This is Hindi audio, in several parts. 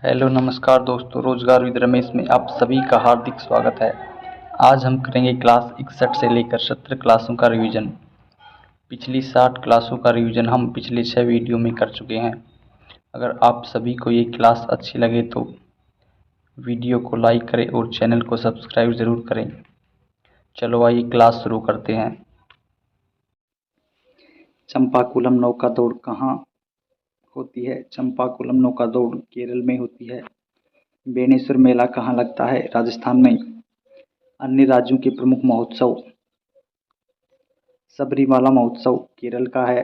हेलो नमस्कार दोस्तों, रोजगार विद रमेश में आप सभी का हार्दिक स्वागत है। आज हम करेंगे क्लास 61 से लेकर 70 क्लासों का रिवीजन। पिछली 60 क्लासों का रिवीजन हम पिछले 6 वीडियो में कर चुके हैं। अगर आप सभी को ये क्लास अच्छी लगे तो वीडियो को लाइक करें और चैनल को सब्सक्राइब ज़रूर करें। चलो आइए क्लास शुरू करते हैं। चंपाकुलम नौका दौड़ कहाँ होती है? चंपाकुलम नौका दौड़ केरल में होती है। बेणेश्वर मेला कहाँ लगता है? राजस्थान में। अन्य राज्यों के प्रमुख महोत्सव। सबरीमाला महोत्सव केरल का है।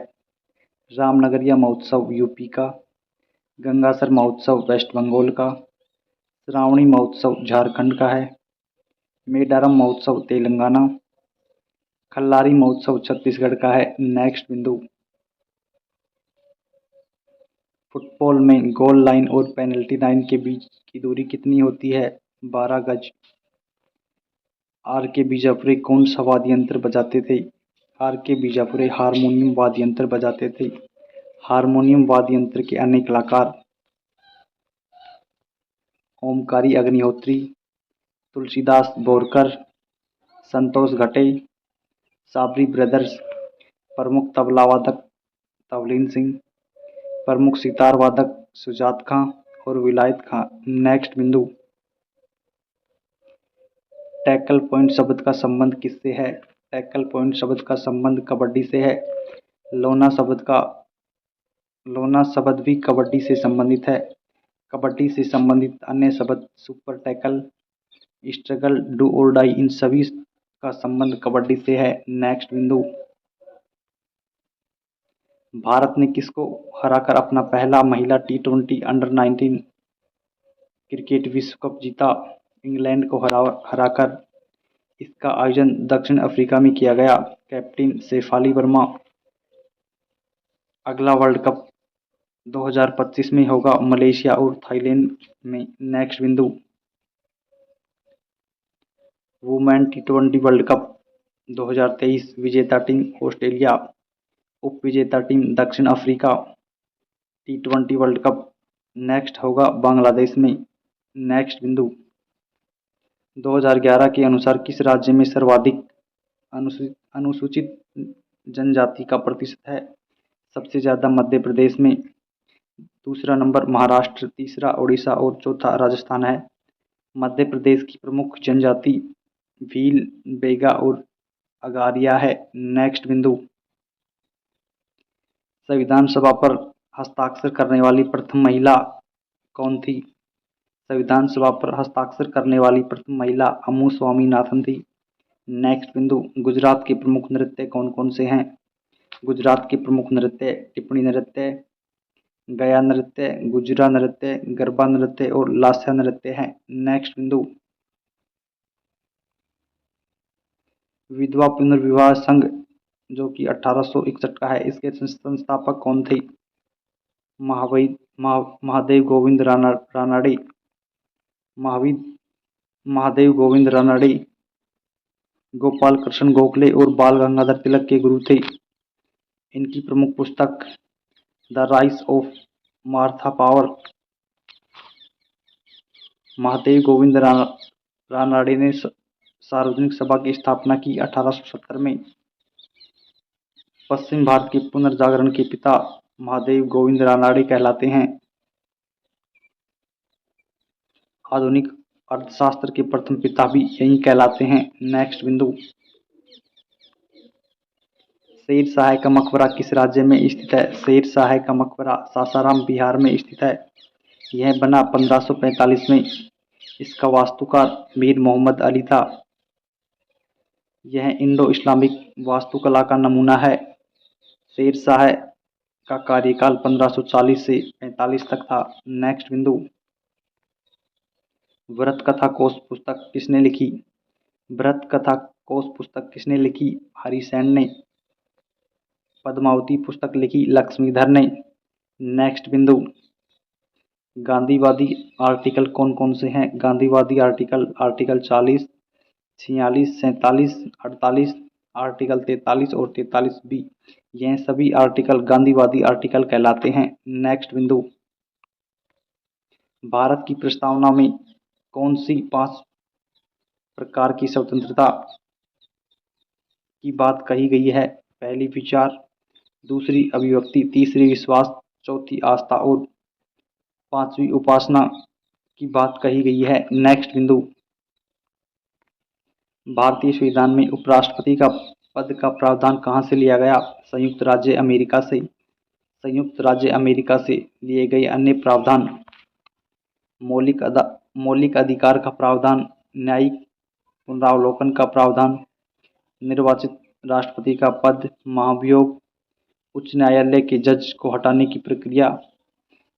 रामनगरिया महोत्सव यूपी का। गंगासर महोत्सव वेस्ट बंगाल का। श्रावणी महोत्सव झारखंड का है। मेडारम महोत्सव तेलंगाना। खल्लारी महोत्सव छत्तीसगढ़ का है। नेक्स्ट बिंदु। फुटबॉल में गोल लाइन और पेनल्टी लाइन के बीच की दूरी कितनी होती है? 12 गज। आर के बीजापुरे कौन सा वाद्य यंत्र बजाते थे? आर के बीजापुरे हारमोनियम वाद्य यंत्र बजाते थे। हारमोनियम वाद्य यंत्र के अन्य कलाकार ओमकारी अग्निहोत्री, तुलसीदास बोरकर, संतोष घटे, साबरी ब्रदर्स। प्रमुख तबला वादक तवलीन सिंह, प्रमुख सितार वादक सुजात खां और विलायत खां। नेक्स्ट बिंदु। टैकल पॉइंट शब्द का संबंध किससे है? टैकल पॉइंट शब्द का संबंध कबड्डी से है। लोना शब्द भी कबड्डी से संबंधित है। कबड्डी से संबंधित अन्य शब्द सुपर टैकल, स्ट्रगल, डू और डाई, इन सभी का संबंध कबड्डी से है। नेक्स्ट बिंदु। भारत ने किसको हराकर अपना पहला महिला T20 अंडर-19 क्रिकेट विश्व कप जीता? इंग्लैंड को हराकर। इसका आयोजन दक्षिण अफ्रीका में किया गया। कैप्टन शेफाली वर्मा। अगला वर्ल्ड कप 2025 में होगा मलेशिया और थाईलैंड में। नेक्स्ट बिंदु। वुमेन T20 वर्ल्ड कप 2023 विजेता टीम ऑस्ट्रेलिया, उप विजेता टीम दक्षिण Africa. T20 world cup next होगा बांग्लादेश में। नेक्स्ट बिंदु। 2011 के अनुसार किस राज्य में सर्वाधिक अनुसूचित जनजाति का प्रतिशत है? सबसे ज़्यादा मध्य प्रदेश में, दूसरा नंबर महाराष्ट्र, तीसरा उड़ीसा और चौथा राजस्थान है। मध्य प्रदेश की प्रमुख जनजाति भील, बेगा और अगारिया है। नेक्स्ट बिंदु। संविधान सभा पर हस्ताक्षर करने वाली प्रथम महिला कौन थी? संविधान सभा पर हस्ताक्षर करने वाली प्रथम महिला अम्मू स्वामीनाथन थी। नेक्स्ट बिंदु। गुजरात के प्रमुख नृत्य कौन कौन से हैं? गुजरात के प्रमुख नृत्य टिप्पणी नृत्य, गया नृत्य, गुजरा नृत्य, गरबा नृत्य और लास्या नृत्य हैं। नेक्स्ट बिंदु। विधवा पुनर्विवाह संघ जो कि 1861 का है, इसके संस्थापक कौन थे? महादेव गोविंद रानड़े, महादेव गोविंद रानड़े, गोपाल कृष्ण गोखले और बाल गंगाधर तिलक के गुरु थे। इनकी प्रमुख पुस्तक the rise of Maratha power. Mahadev Govind Ranade ने सार्वजनिक सभा की स्थापना की 1870 में। पश्चिम भारत के पुनर्जागरण के पिता महादेव गोविंद रानड़े कहलाते हैं। आधुनिक अर्थशास्त्र के प्रथम पिता भी यही कहलाते हैं। नेक्स्ट बिंदु। शेर शाह का मकबरा किस राज्य में स्थित है? शेर शाह का मकबरा सासाराम बिहार में स्थित है। यह बना 1545 में। इसका वास्तुकार मीर मोहम्मद अली था। यह इंडो इस्लामिक वास्तुकला का नमूना है। शेर शाह का कार्यकाल 1540 से 45 तक था। नेक्स्ट बिंदु। व्रत कथा कोश पुस्तक किसने लिखी? व्रत कथा कोश पुस्तक किसने लिखी? हरिसेन ने। पद्मावती पुस्तक लिखी लक्ष्मीधर ने। नेक्स्ट बिंदु। गांधीवादी आर्टिकल कौन कौन से हैं? गांधीवादी आर्टिकल 40, 46, 47, 48, आर्टिकल 43 और 43B, यह सभी आर्टिकल गांधीवादी आर्टिकल कहलाते हैं। नेक्स्ट बिंदु। भारत की प्रस्तावना में कौन सी 5 प्रकार की स्वतंत्रता की बात कही गई है? पहली विचार, दूसरी अभिव्यक्ति, तीसरी विश्वास, चौथी आस्था और पांचवी उपासना की बात कही गई है। नेक्स्ट बिंदु, भारतीय संविधान में उपराष्ट्रपति का पद का प्रावधान कहाँ से लिया गया? संयुक्त राज्य अमेरिका से। संयुक्त राज्य अमेरिका से लिए गए अन्य प्रावधान, मौलिक अधिकार का प्रावधान, न्यायिक पुनरावलोकन का प्रावधान, निर्वाचित राष्ट्रपति का पद, महाभियोग, उच्च न्यायालय के जज को हटाने की प्रक्रिया,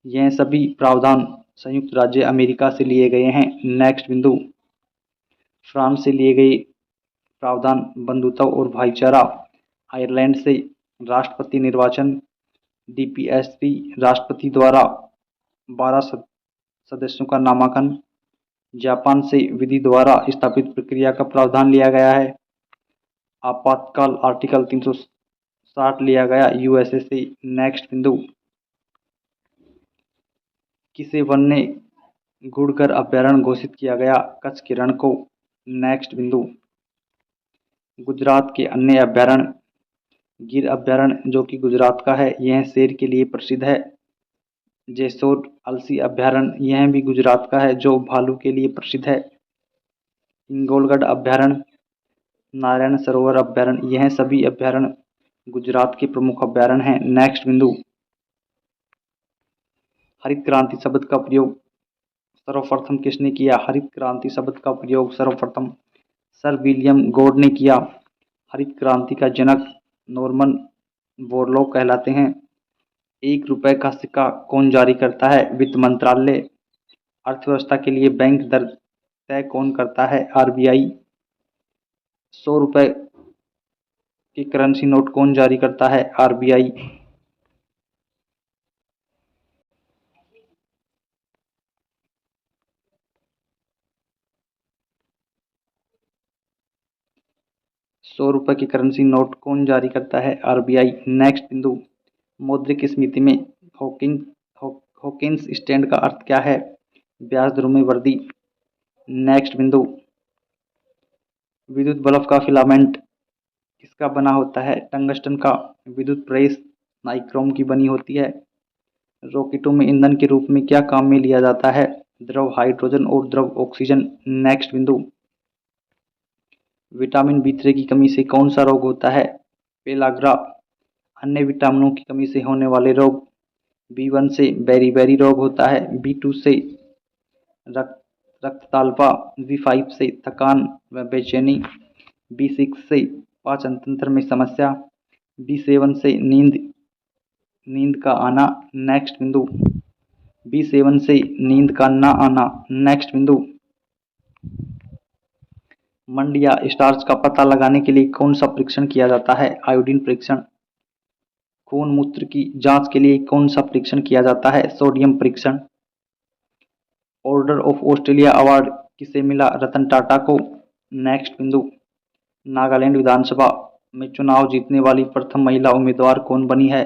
यह सभी प्रावधान संयुक्त राज्य अमेरिका से लिए गए हैं। नेक्स्ट बिंदु, फ्रांस से लिए गए प्रावधान, बंधुत्व और भाईचारा। आयरलैंड से राष्ट्रपति निर्वाचन, डीपीएसपी, राष्ट्रपति द्वारा 12 सदस्यों का नामांकन। जापान से विधि द्वारा स्थापित प्रक्रिया का प्रावधान लिया गया है। आपातकाल आर्टिकल 360 लिया गया यूएसए से। नेक्स्ट बिंदु, किसे वन्य घुड़कर अभयारण्य घोषित किया गया? कच्छ के रण को। नेक्स्ट बिंदु, गुजरात के अन्य अभयारण्य, गिर अभयारण्य जो कि गुजरात का है, यह शेर के लिए प्रसिद्ध है। जेसोर अलसी अभयारण्य, यह भी गुजरात का है जो भालू के लिए प्रसिद्ध है। हिंगोलगढ़ अभयारण्य, नारायण सरोवर अभयारण्य, यह सभी अभयारण्य गुजरात के प्रमुख अभयारण्य हैं। नेक्स्ट बिंदु, हरित क्रांति शब्द का प्रयोग सर्वप्रथम किसने किया? हरित क्रांति शब्द का प्रयोग सर्वप्रथम सर विलियम गॉड ने किया। हरित क्रांति का जनक नॉर्मन बोरलॉग कहलाते हैं। 1 रुपए का सिक्का कौन जारी करता है? वित्त मंत्रालय। अर्थव्यवस्था के लिए बैंक दर तय कौन करता है? आरबीआई। 100 रुपए की करेंसी नोट कौन जारी करता है? आरबीआई। ₹100 की करेंसी नोट कौन जारी करता है? आरबीआई। नेक्स्ट बिंदु, मौद्रिक स्फीति में हॉकिंस स्टैंड का अर्थ क्या है? ब्याज दरों में वृद्धि। नेक्स्ट बिंदु, विद्युत बल्ब का फिलामेंट किसका बना होता है? टंगस्टन का। विद्युत प्रेस नाइक्रोम की बनी होती है। रॉकेटों में ईंधन के रूप में क्या काम में लिया जाता है? द्रव हाइड्रोजन और द्रव ऑक्सीजन। नेक्स्ट बिंदु, विटामिन बी3 की कमी से कौन सा रोग होता है? पेलाग्रा। अन्य विटामिनों की कमी से होने वाले रोग, बी1 से बेरी रोग होता है, बी2 से रक्तताल्पा, बी5 से थकान व बेचैनी, बी6 से पाचन तंत्र में समस्या, बी7 से नींद का आना। नेक्स्ट बिंदु, बी7 से नींद का ना आना। नेक्स्ट बिंदु, मंड या स्टार्च का पता लगाने के लिए कौन सा परीक्षण किया जाता है? आयोडीन परीक्षण। खून मूत्र की जांच के लिए कौन सा परीक्षण किया जाता है? सोडियम परीक्षण। ऑर्डर ऑफ ऑस्ट्रेलिया अवार्ड किसे मिला? रतन टाटा को। नेक्स्ट बिंदु, नागालैंड विधानसभा में चुनाव जीतने वाली प्रथम महिला उम्मीदवार कौन बनी है?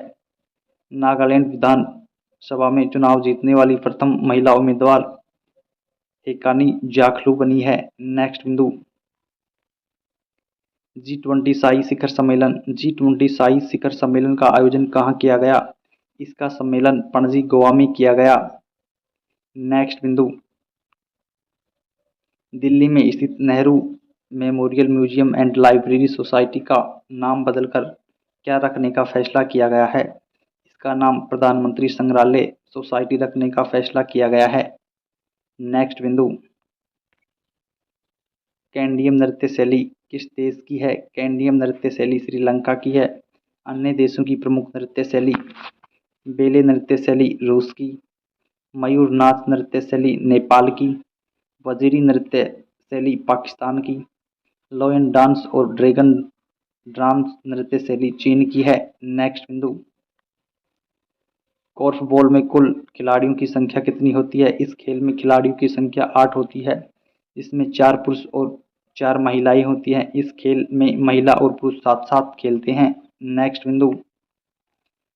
नागालैंड विधानसभा में चुनाव जीतने वाली प्रथम महिला उम्मीदवार हेकानी जाखलू बनी है। नेक्स्ट बिंदु, G20 शाही शिखर सम्मेलन। G20 शाही शिखर सम्मेलन का आयोजन कहाँ किया गया? इसका सम्मेलन पणजी गोवा में किया गया। नेक्स्ट बिंदु, दिल्ली में स्थित Nehru memorial museum and library society का नाम बदलकर क्या रखने का फैसला किया गया है? इसका नाम प्रधानमंत्री संग्रहालय सोसाइटी रखने का फैसला किया गया है। नेक्स्ट बिंदु, कैंडियम नृत्य शैली किस देश की है? कैंडियम नृत्य शैली श्रीलंका की है। अन्य देशों की प्रमुख नृत्य शैली, बेले नृत्य शैली रूस की, मयूर नाच नृत्य शैली नेपाल की, वजीरी नृत्य शैली पाकिस्तान की, लोयन डांस और ड्रैगन डांस नृत्य शैली चीन की है। नेक्स्ट बिंदु, कोर्फबॉल में कुल खिलाड़ियों की संख्या कितनी होती है? इस खेल में खिलाड़ियों की संख्या 8 होती है, जिसमें 4 पुरुष और 4 महिलाएं होती हैं। इस खेल में महिला और पुरुष साथ साथ खेलते हैं। नेक्स्ट बिंदु,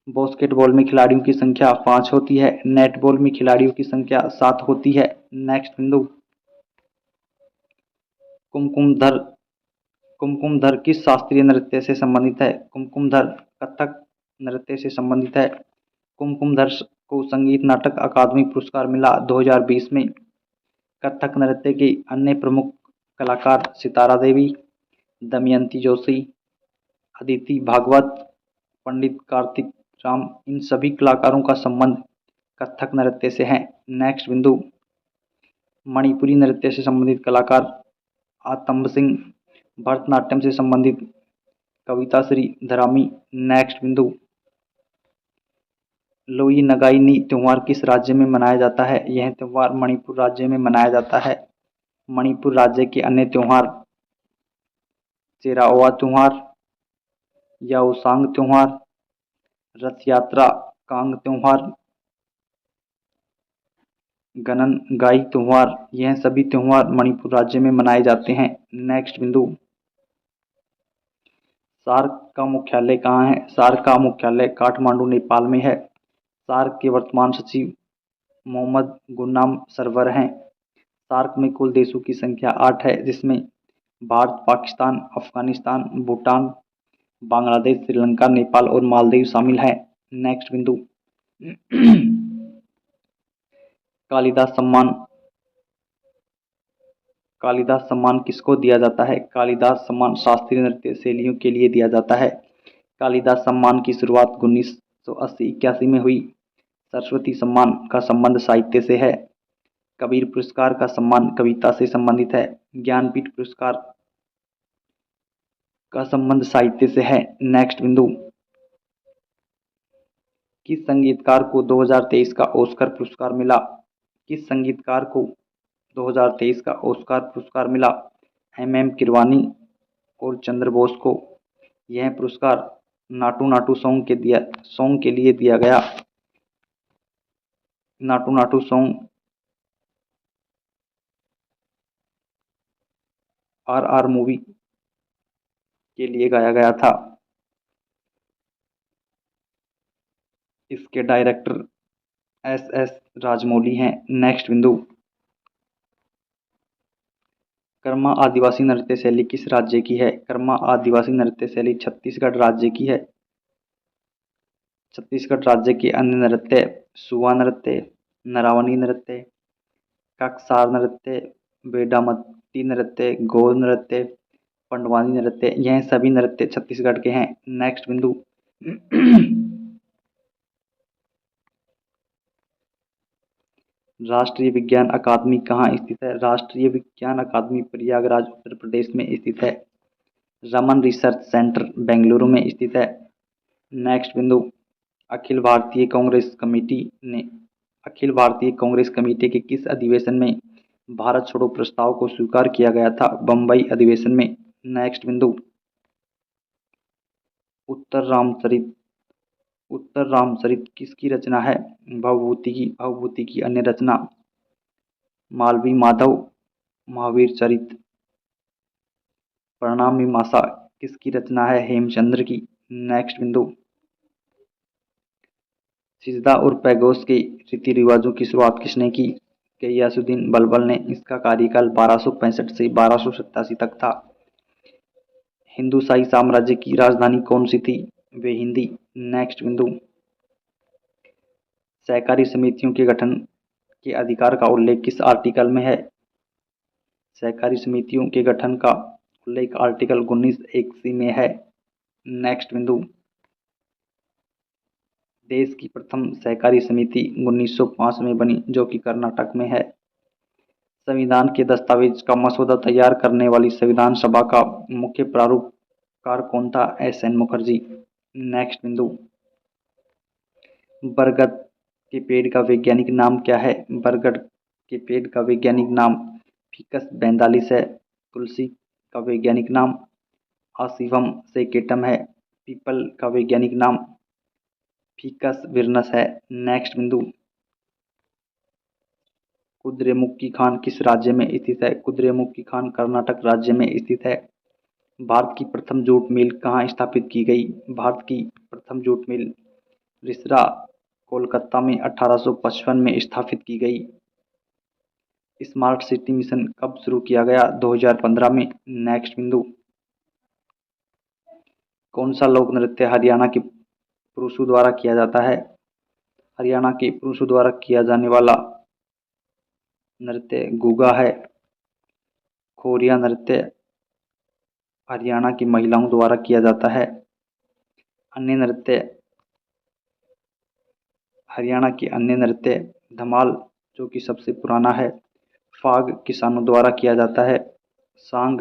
बास्केटबॉल में खिलाड़ियों की संख्या 5 होती है। नेटबॉल में खिलाड़ियों की संख्या 7 होती है। नेक्स्ट बिंदु, कुमकुमधर कुमकुमधर किस शास्त्रीय नृत्य से संबंधित है? कुमकुमधर कथक नृत्य से संबंधित है। कुमकुमधर को संगीत नाटक अकादमी पुरस्कार मिला 2020 में। कथक नृत्य के अन्य प्रमुख कलाकार सितारा देवी, दमयंती जोशी, अदिति भागवत, पंडित कार्तिक राम, इन सभी कलाकारों का संबंध कथक नृत्य से है। नेक्स्ट बिंदु, मणिपुरी नृत्य से संबंधित कलाकार आतंब सिंह, भरतनाट्यम से संबंधित कविता श्री धरामी। नेक्स्ट बिंदु, लोई नगाई नी त्योहार किस राज्य में मनाया जाता है? यह त्योहार मणिपुर राज्य में मनाया जाता है। मणिपुर राज्य के अन्य त्योहार चेराओवा त्योहार, याओसांग त्योहार, रथ यात्रा, कांग त्योहार, गननगाई त्योहार, यह सभी त्योहार मणिपुर राज्य में मनाए जाते हैं। नेक्स्ट बिंदु, सार्क का मुख्यालय कहाँ है? सार्क का मुख्यालय काठमांडू नेपाल में है। सार्क के वर्तमान सचिव मोहम्मद गुरनाम सरवर हैं। सार्क में कुल देशों की संख्या 8 है, जिसमें भारत, पाकिस्तान, अफगानिस्तान, भूटान, बांग्लादेश, श्रीलंका, नेपाल और मालदीव शामिल हैं। नेक्स्ट बिंदु, कालिदास सम्मान कालिदास सम्मान किसको दिया जाता है? कालिदास सम्मान शास्त्रीय नृत्य शैलियों के लिए दिया जाता है। कालिदास सम्मान की शुरुआत 1980-81 में हुई। सरस्वती सम्मान का संबंध साहित्य से है। कबीर पुरस्कार का सम्मान कविता से संबंधित है। ज्ञानपीठ पुरस्कार का संबंध साहित्य से है। नेक्स्ट बिंदु, किस संगीतकार को 2023 का ऑस्कर पुरस्कार मिला? किस संगीतकार को 2023 का ऑस्कर पुरस्कार मिला? एम किरवानी और चंद्र बोस को। यह पुरस्कार नाटू नाटू सॉन्ग के लिए दिया गया। Naatu Naatu song RR movie के लिए गाया गया था। इसके डायरेक्टर SS राजमौली हैं। नेक्स्ट बिंदु, कर्मा आदिवासी नृत्य शैली किस राज्य की है? कर्मा आदिवासी नृत्य शैली छत्तीसगढ़ राज्य की है। छत्तीसगढ़ राज्य के अन्य नृत्य सुआ नृत्य, नरावनी नृत्य, ककसार नृत्य, बेडामती नृत्य, गोल नृत्य, पंडवानी नृत्य, यह सभी नृत्य छत्तीसगढ़ के हैं। नेक्स्ट बिंदु, राष्ट्रीय विज्ञान अकादमी कहाँ स्थित है? राष्ट्रीय विज्ञान अकादमी प्रयागराज उत्तर प्रदेश में स्थित है। रमन रिसर्च सेंटर बेंगलुरु में स्थित है। नेक्स्ट बिंदु, अखिल भारतीय कांग्रेस कमेटी के किस अधिवेशन में भारत छोड़ो प्रस्ताव को स्वीकार किया गया था? बम्बई अधिवेशन में। नेक्स्ट बिंदु, उत्तर रामचरित किसकी रचना है? भवभूति की अन्य रचना मालवी माधव, महावीर चरित। प्रणाम मीमांसा किसकी रचना है? हेमचंद्र की। नेक्स्ट बिंदु, सिजदा और पैगोस के रीति रिवाजों की शुरुआत किसने की? गयासुद्दीन बलबल ने। इसका कार्यकाल 1265 से 1287 तक था। हिंदू शाही साम्राज्य की राजधानी कौन सी थी? वे हिंदी। नेक्स्ट बिंदु, सहकारी समितियों के गठन के अधिकार का उल्लेख किस आर्टिकल में है? सहकारी समितियों के गठन का उल्लेख आर्टिकल 19(1)(c) में है। नेक्स्ट बिंदु, देश की प्रथम सहकारी समिति 1905 में बनी, जो कि कर्नाटक में है। संविधान के दस्तावेज का मसौदा तैयार करने वाली संविधान सभा का मुख्य प्रारूपकार कौन था? SN मुखर्जी। नेक्स्ट बिंदु, बरगद के पेड़ का वैज्ञानिक नाम क्या है? बरगद के पेड़ का वैज्ञानिक नाम फिकस बैंडालिस है। तुलसी का वैज्ञानिक नाम आसिवम सेकेटम है। पीपल का वैज्ञानिक नाम फिकस विरनस है। नेक्स्ट बिंदु, कुद्रेमुखी खान किस राज्य में स्थित है? कुद्रेमुखी खान कर्नाटक राज्य में स्थित है। भारत की प्रथम जूट मिल कहाँ स्थापित की गई? भारत की प्रथम जूट मिल रिसरा कोलकाता में 1855 में स्थापित की गई। स्मार्ट सिटी मिशन कब शुरू किया गया? 2015 में। नेक्स्ट बिंदु, कौन सा लोक नृत्य हरियाणा के पुरुषों द्वारा किया जाता है? हरियाणा के पुरुषों द्वारा किया जाने वाला नृत्य गुगा है। खोरिया नृत्य हरियाणा की महिलाओं द्वारा किया जाता है। अन्य नृत्य, हरियाणा के अन्य नृत्य धमाल जो कि सबसे पुराना है, फाग किसानों द्वारा किया जाता है। सांग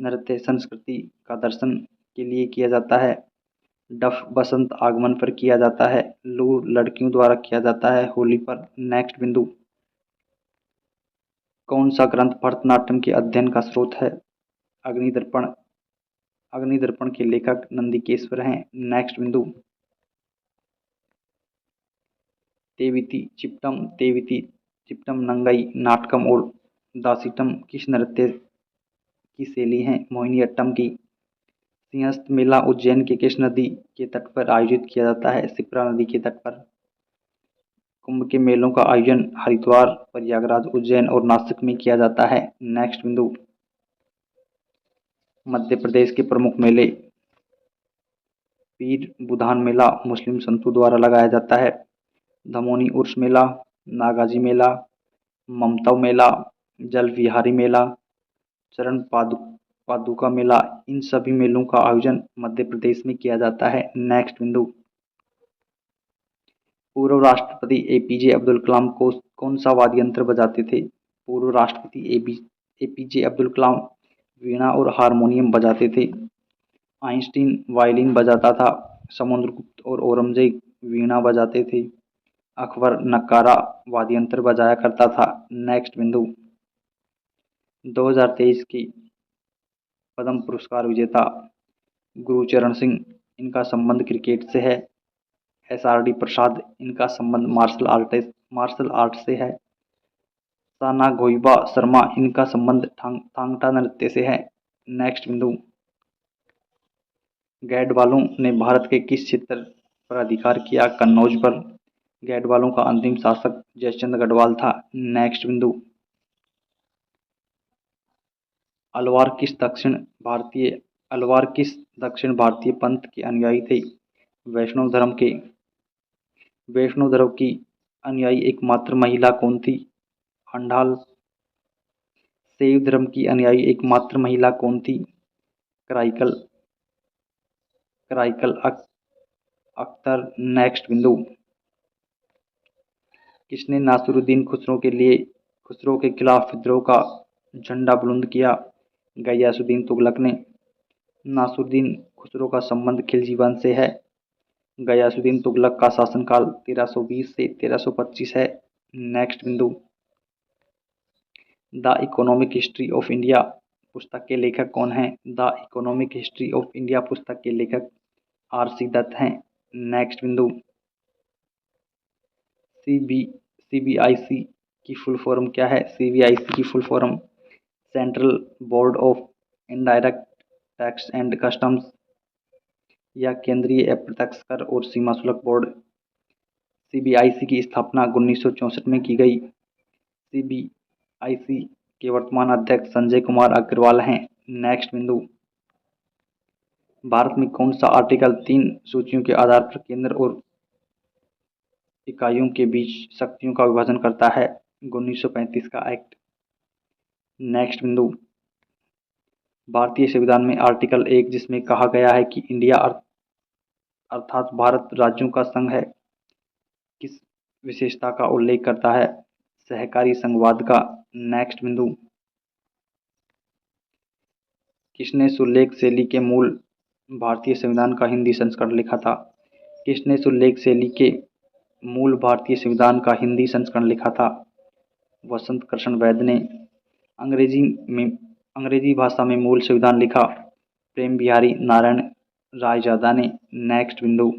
नृत्य संस्कृति का दर्शन के लिए किया जाता है। डफ बसंत आगमन पर किया जाता है। लूर लड़कियों द्वारा किया जाता है होली पर। नेक्स्ट बिंदु, कौन सा ग्रंथ भरतनाट्यम के अध्ययन का स्रोत है? अग्निदर्पण। अग्निदर्पण के लेखक नंदिकेश्वर हैं। नेक्स्ट बिंदु, तेविति चिप्टम नंगई नाटकम और दासिटम किस नृत्य की शैली है? मोहिनीअट्टम की। सिंहस्थ मेला उज्जैन के किस नदी के तट पर आयोजित किया जाता है? शिप्रा नदी के तट पर। कुंभ के मेलों का आयोजन हरिद्वार, प्रयागराज, उज्जैन और नासिक में किया जाता है। नेक्स्ट बिंदु, मध्य प्रदेश के प्रमुख मेले। पीर बुधान मेला मुस्लिम संतों द्वारा लगाया जाता है। धमोनी उर्स मेला, नागाजी मेला, ममताव मेला, जल विहारी मेला, चरण पादुका मेला, इन सभी मेलों का आयोजन मध्य प्रदेश में किया जाता है। नेक्स्ट बिंदु, पूर्व राष्ट्रपति एपीजे अब्दुल कलाम को कौन सा वाद्य यंत्र बजाते थे? पूर्व राष्ट्रपति एपीजे अब्दुल कलाम वीणा और हारमोनियम बजाते थे। आइंस्टीन वायलिन बजाता था। समुद्रगुप्त और औरंगजेब वीणा बजाते थे। अकबर नक्कारा वाद्य यंत्र बजाया करता था। नेक्स्ट बिंदु, 2023 की पद्म पुरस्कार विजेता गुरचरण सिंह, इनका संबंध क्रिकेट से है। एसआरडी प्रसाद, इनका संबंध मार्शल आर्ट से है। साना गोइबा शर्मा, इनका संबंध थांगटा नृत्य से है। नेक्स्ट बिंदु, गैडवालों ने भारत के किस क्षेत्र पर अधिकार किया? कन्नौज पर। गैडवालों का अंतिम शासक जयचंद गढ़वाल था। नेक्स्ट बिंदु, अलवार किस दक्षिण भारतीय पंथ के अनुयायी थे? वैष्णव धर्म के। वैष्णव धर्म की अनुयायी एकमात्र महिला कौन थी? अंडाल। शैव धर्म की अनुयायी एकमात्र महिला कौन थी? कराइकल अख्तर। नेक्स्ट बिंदु, किसने नासिरुद्दीन खुसरो के खिलाफ विद्रोह का झंडा बुलंद किया? गयासुद्दीन तुगलक ने। नासिरुद्दीन खुसरो का संबंध खिलजी वंश से है। गयासुद्दीन तुगलक का शासनकाल 1320 से 1325 है। नेक्स्ट बिंदु, the economic history of India पुस्तक के लेखक कौन हैं? The economic history of India पुस्तक के लेखक आर.सी. दत्त हैं। नेक्स्ट बिंदु, सीबीआईसी की फुल फॉर्म क्या है? सीबीआईसी की full form central board of indirect tax and customs या केंद्रीय अप्रत्यक्ष कर और सीमा शुल्क बोर्ड। सीबीआईसी की स्थापना 1964 में की गई। सीबीआईसी के वर्तमान अध्यक्ष संजय कुमार अग्रवाल हैं। नेक्स्ट बिंदु, भारत में कौन सा आर्टिकल 3 सूचियों के आधार पर केंद्र और इकाइयों के बीच शक्तियों का विभाजन करता है? 1935 का एक्ट। नेक्स्ट बिंदु, भारतीय संविधान में आर्टिकल 1 जिसमें कहा गया है कि इंडिया अर्थात भारत राज्यों का संघ है, किस विशेषता का उल्लेख करता है? सहकारी संघवाद का। नेक्स्ट बिंदु, किसने सुलेख शैली के मूल भारतीय संविधान का हिंदी संस्करण लिखा था? किसने सुलेख शैली के मूल भारतीय संविधान का हिंदी संस्करण लिखा था? वसंत कृष्ण वैद्य ने। अंग्रेजी भाषा में मूल संविधान लिखा प्रेम बिहारी नारायण रायजादा ने। नेक्स्ट बिंदु,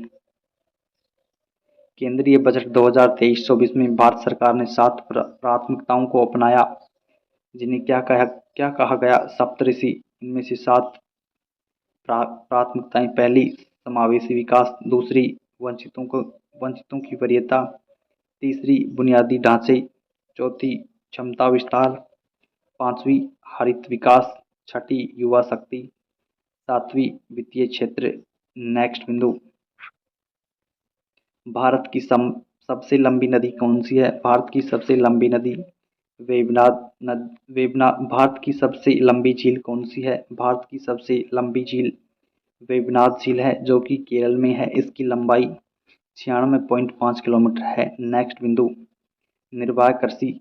केंद्रीय बजट 2023-24 में भारत सरकार ने 7 प्राथमिकताओं को अपनाया जिन्हें क्या कहा गया? सप्तऋषि। इनमें से 7 प्राथमिकताएं: पहली समावेशी विकास, दूसरी वंचितों की वरीयता, तीसरी बुनियादी ढांचे, चौथी क्षमता विस्तार, पांचवी हरित विकास, छठी युवा शक्ति, सातवीं वित्तीय क्षेत्र। नेक्स्ट बिंदु, भारत की सबसे लंबी नदी कौन सी है? भारत की सबसे लंबी नदी वेबनाथ। भारत की सबसे लंबी झील कौन सी है? भारत की सबसे लंबी झील वेबनाथ झील है, जो कि केरल में है। इसकी लंबाई 96.5 किलोमीटर है। नेक्स्ट बिंदु, निर्वाह कृषि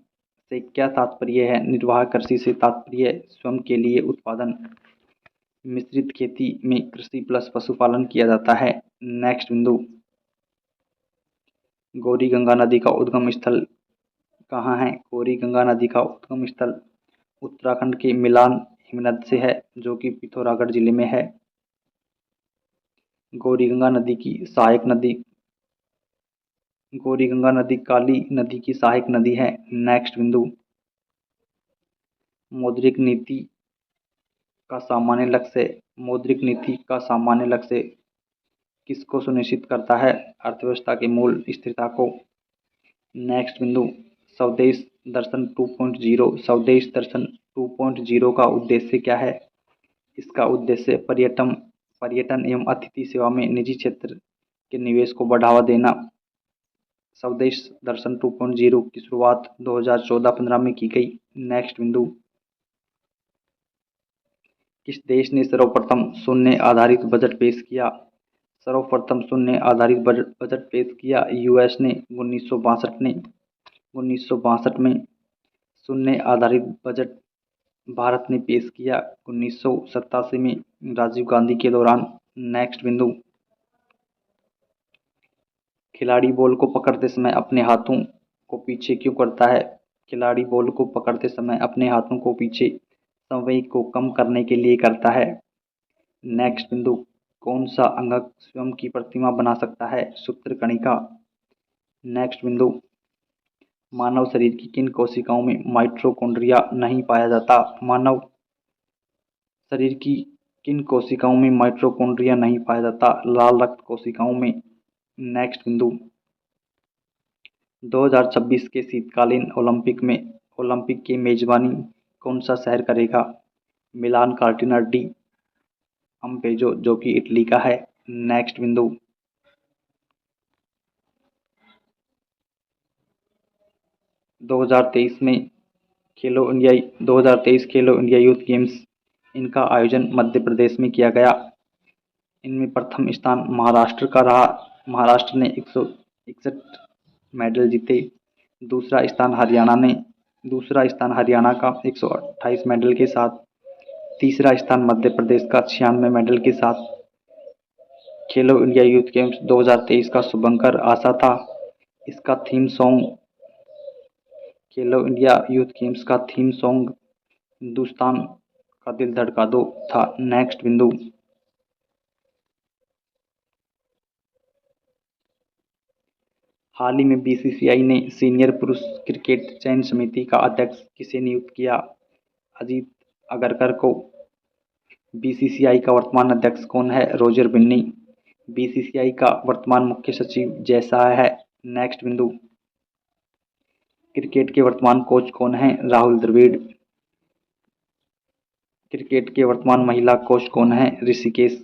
से क्या तात्पर्य है? निर्वाह कृषि से तात्पर्य स्वयं के लिए उत्पादन। मिश्रित खेती में कृषि प्लस पशुपालन किया जाता है। नेक्स्ट बिंदु, गौरी गंगा नदी का उद्गम स्थल कहाँ है? गौरी गंगा नदी का उद्गम स्थल उत्तराखंड के मिलान हिमनद से है, जो कि पिथौरागढ़ जिले में है। गौरी गंगा नदी की सहायक नदी, गौरी गंगा नदी काली नदी की सहायक नदी है। नेक्स्ट बिंदु, मौद्रिक नीति का सामान्य लक्ष्य, मौद्रिक नीति का सामान्य लक्ष्य किसको सुनिश्चित करता है? अर्थव्यवस्था के मूल स्थिरता को। नेक्स्ट बिंदु, स्वदेश दर्शन 2.0, स्वदेश दर्शन 2.0 का उद्देश्य क्या है? इसका उद्देश्य पर्यटन एवं अतिथि सेवा में निजी क्षेत्र के निवेश को बढ़ावा देना। स्वदेश दर्शन 2.0 की शुरुआत 2014-15 में की गई। नेक्स्ट बिंदु, किस देश ने सर्वप्रथम शून्य आधारित बजट पेश किया? सर्वप्रथम शून्य आधारित बजट पेश किया यूएस ने 1962 में। शून्य आधारित बजट भारत ने पेश किया 1987 में राजीव गांधी के दौरान। नेक्स्ट बिंदु, खिलाड़ी बॉल को पकड़ते समय अपने हाथों को पीछे क्यों करता है? खिलाड़ी बॉल को पकड़ते समय अपने हाथों को पीछे संवेग को कम करने के लिए करता है। नेक्स्ट बिंदु, कौन सा अंगक स्वयं की प्रतिमा बना सकता है? सूत्रकणिका। नेक्स्ट बिंदु, मानव शरीर की किन कोशिकाओं में माइटोकॉन्ड्रिया नहीं पाया जाता? मानव शरीर की किन कोशिकाओं में माइटोकॉन्ड्रिया नहीं पाया जाता? लाल रक्त कोशिकाओं में। नेक्स्ट बिंदु, 2026 के शीतकालीन ओलंपिक की मेजबानी कौन सा शहर करेगा? मिलान कार्टिना डी अम्पेजो, जो कि इटली का है। नेक्स्ट बिंदु, 2023 खेलो इंडिया यूथ गेम्स, इनका आयोजन मध्य प्रदेश में किया गया। इनमें प्रथम स्थान महाराष्ट्र का रहा। महाराष्ट्र ने 161 मेडल जीते। दूसरा स्थान हरियाणा का 128 मेडल के साथ। तीसरा स्थान मध्य प्रदेश का 96 मेडल के साथ। खेलो इंडिया यूथ गेम्स 2023 का शुभंकर आशा था। इसका थीम सॉन्ग, खेलो इंडिया यूथ गेम्स का थीम सॉन्ग हिंदुस्तान का दिल धड़का दो था। नेक्स्ट बिंदु, हाल ही में बीसीसीआई ने सीनियर पुरुष क्रिकेट चयन समिति का अध्यक्ष किसे नियुक्त किया? अजीत अगरकर को। बीसीसीआई का वर्तमान अध्यक्ष कौन है? रोजर बिन्नी। बीसीसीआई का वर्तमान मुख्य सचिव जय शाह है। नेक्स्ट बिंदु, क्रिकेट के वर्तमान कोच कौन हैं? राहुल द्रविड़। क्रिकेट के वर्तमान महिला कोच कौन हैं? ऋषिकेश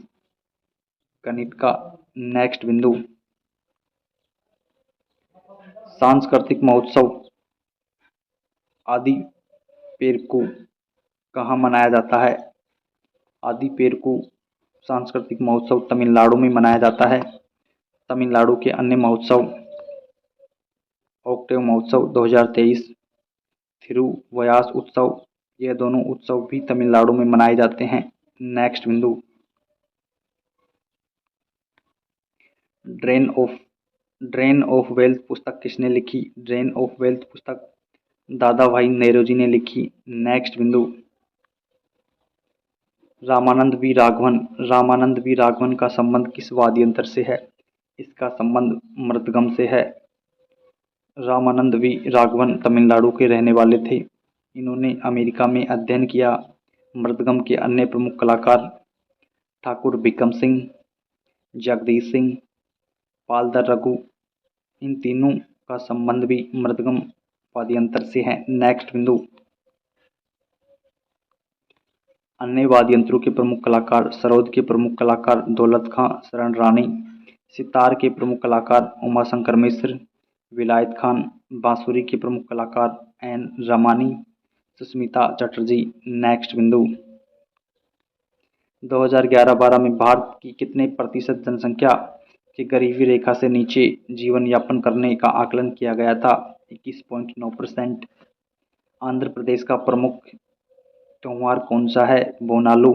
कनिटका। नेक्स्ट बिंदु, सांस्कृतिक महोत्सव आदि पेरकू कहाँ मनाया जाता है? आदि पेरकू सांस्कृतिक महोत्सव तमिलनाडु में मनाया जाता है। तमिलनाडु के अन्य महोत्सव ओक्टेव महोत्सव 2023, थिरुवयास उत्सव, ये दोनों उत्सव भी तमिलनाडु में मनाए जाते हैं। नेक्स्ट बिंदु, ड्रेन ऑफ वेल्थ पुस्तक किसने लिखी? ड्रेन ऑफ वेल्थ पुस्तक दादा भाई नेरोजी ने लिखी। नेक्स्ट बिंदु, रामानंद वी राघवन का संबंध किस वाद्य यंत्र से है? इसका संबंध मृदगम से है। रामानंद वी राघवन तमिलनाडु के रहने वाले थे। इन्होंने अमेरिका में अध्ययन किया। मृदगम के अन्य प्रमुख कलाकार ठाकुर बिक्रम सिंह, जगदीश सिंह, पालदर रघु, इन तीनों का संबंध भी मृदगम वाद्यंत्र से है। नेक्स्ट बिंदु, अन्य वाद्ययंत्रों के प्रमुख कलाकार, सरोद के प्रमुख कलाकार दौलत खां शरण रानी, सितार के प्रमुख कलाकार उमाशंकर मिश्र, विलायत खान, बांसुरी के प्रमुख कलाकार एन रमानी, सुष्मिता चटर्जी। नेक्स्ट बिंदु, 2011-12 में भारत की कितने प्रतिशत जनसंख्या के गरीबी रेखा से नीचे जीवन यापन करने का आकलन किया गया था? 21.9%। आंध्र प्रदेश का प्रमुख त्योहार कौन सा है? बोनालू।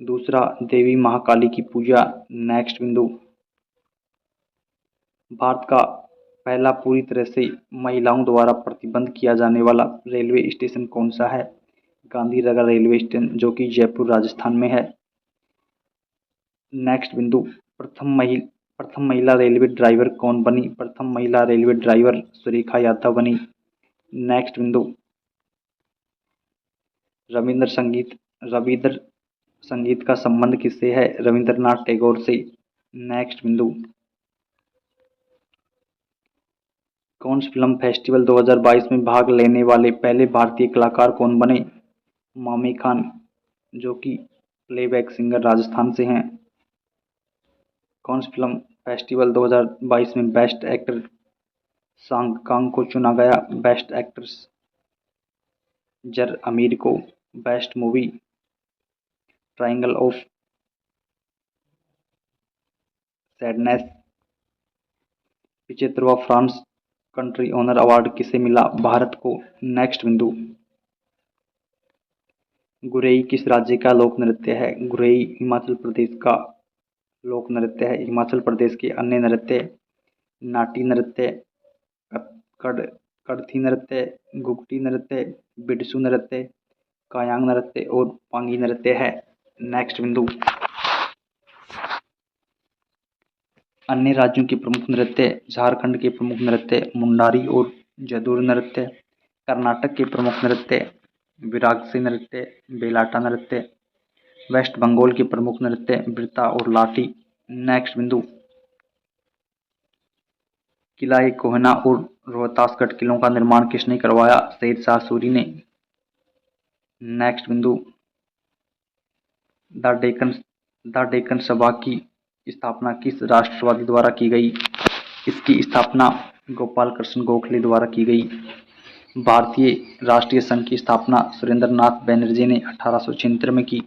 दूसरा, देवी महाकाली की पूजा। नेक्स्ट बिंदु, भारत का पहला पूरी तरह से महिलाओं द्वारा प्रतिबंध किया जाने वाला रेलवे स्टेशन कौन सा है? गांधीनगर रेलवे स्टेशन, जो कि जयपुर राजस्थान में है। नेक्स्ट बिंदु, प्रथम महिला रेलवे ड्राइवर कौन बनी? प्रथम महिला रेलवे ड्राइवर सुरेखा यादव बनी। नेक्स्ट बिंदु, रविंद्र संगीत का संबंध किससे है? रविंद्रनाथ टैगोर से। नेक्स्ट बिंदु, कांस फिल्म फेस्टिवल 2022 में भाग लेने वाले पहले भारतीय कलाकार कौन बने? मामी खान, जो कि प्लेबैक सिंगर राजस्थान से हैं। कांस फिल्म फेस्टिवल 2022 में बेस्ट एक्टर सांग कांग को चुना गया। बेस्ट एक्ट्रेस जर अमीर को। Best movie triangle of sadness. 75वां फ्रांस कंट्री ऑनर अवार्ड किसे मिला? भारत को। नेक्स्ट बिंदु, गुरेई किस राज्य का लोक नृत्य है? गुरेई हिमाचल प्रदेश का लोक नृत्य है। हिमाचल प्रदेश के अन्य नृत्य नाटी नृत्य, कड़थी नृत्य, गुगटी नृत्य, बिडसू नृत्य, कायांग नृत्य और पांगी नृत्य है। नेक्स्ट बिंदु, अन्य राज्यों के प्रमुख नृत्य, झारखंड के प्रमुख नृत्य मुंडारी और जदूर नृत्य, कर्नाटक के प्रमुख नृत्य विरागसी नृत्य, बेलाटा नृत्य, वेस्ट बंगाल के प्रमुख नृत्य वृता और लाठी। नेक्स्ट बिंदु, किला कोहना और रोहतासगढ़ किलों का निर्माण किसने करवाया? शेर शाह सूरी ने। नेक्स्ट बिंदु, द डेक्कन सभा की स्थापना किस राष्ट्रवादी द्वारा की गई? इसकी स्थापना गोपाल कृष्ण गोखले द्वारा की गई। भारतीय राष्ट्रीय संघ की स्थापना सुरेंद्र नाथ बनर्जी ने 1876 में की।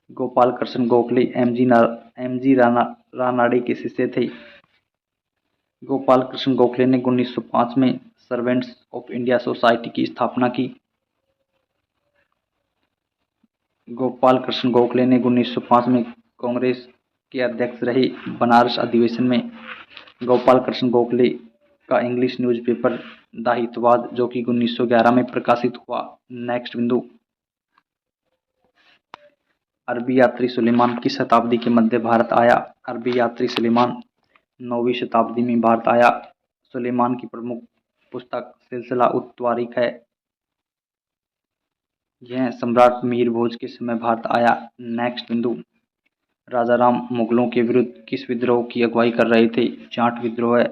गोपाल कृष्ण गोखले एमजी रानाडे के शिष्य थे। गोपाल कृष्ण गोखले ने 1905 में सर्वेंट्स ऑफ इंडिया सोसाइटी की स्थापना की। गोपाल कृष्ण गोखले ने 1905 में कांग्रेस के अध्यक्ष रहे। बनारस अधिवेशन में गोपाल कृष्ण गोखले का इंग्लिश न्यूज़पेपर द हितवाद, जो कि 1911 में प्रकाशित हुआ। नेक्स्ट बिंदु, अरबी यात्री सुलेमान किस शताब्दी के मध्य भारत आया? अरबी यात्री सुलेमान 9वीं शताब्दी में भारत आया। सुलेमान की प्रमुख पुस्तक सिलसिला उत तारीख है। यह सम्राट मीर भोज के समय भारत आया। नेक्स्ट बिंदु, राजा राम मुगलों के विरुद्ध किस विद्रोह की अगुवाई कर रहे थे? जाट विद्रोह है।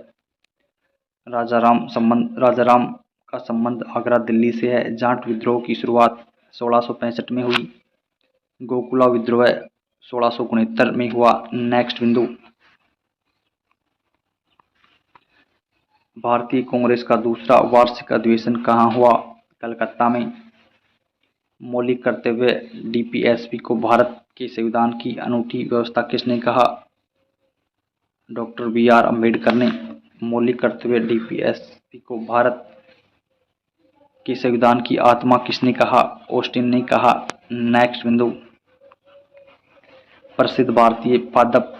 राजा राम का संबंध आगरा दिल्ली से है। जाट विद्रोह की शुरुआत 1665 में हुई। गोकुला विद्रोह 1669 में हुआ। नेक्स्ट बिंदु, भारतीय कांग्रेस का दूसरा वार्षिक अधिवेशन कहाँ हुआ? कलकत्ता में। मौलिक कर्तव्य डीपीएसपी को भारत के संविधान की अनूठी व्यवस्था किसने कहा? Doctor B R. अम्बेडकर ने। मौलिक कर्तव्य डीपीएसपी को भारत के संविधान की आत्मा किसने कहा? ऑस्टिन ने कहा। नेक्स्ट बिंदु, प्रसिद्ध भारतीय पादप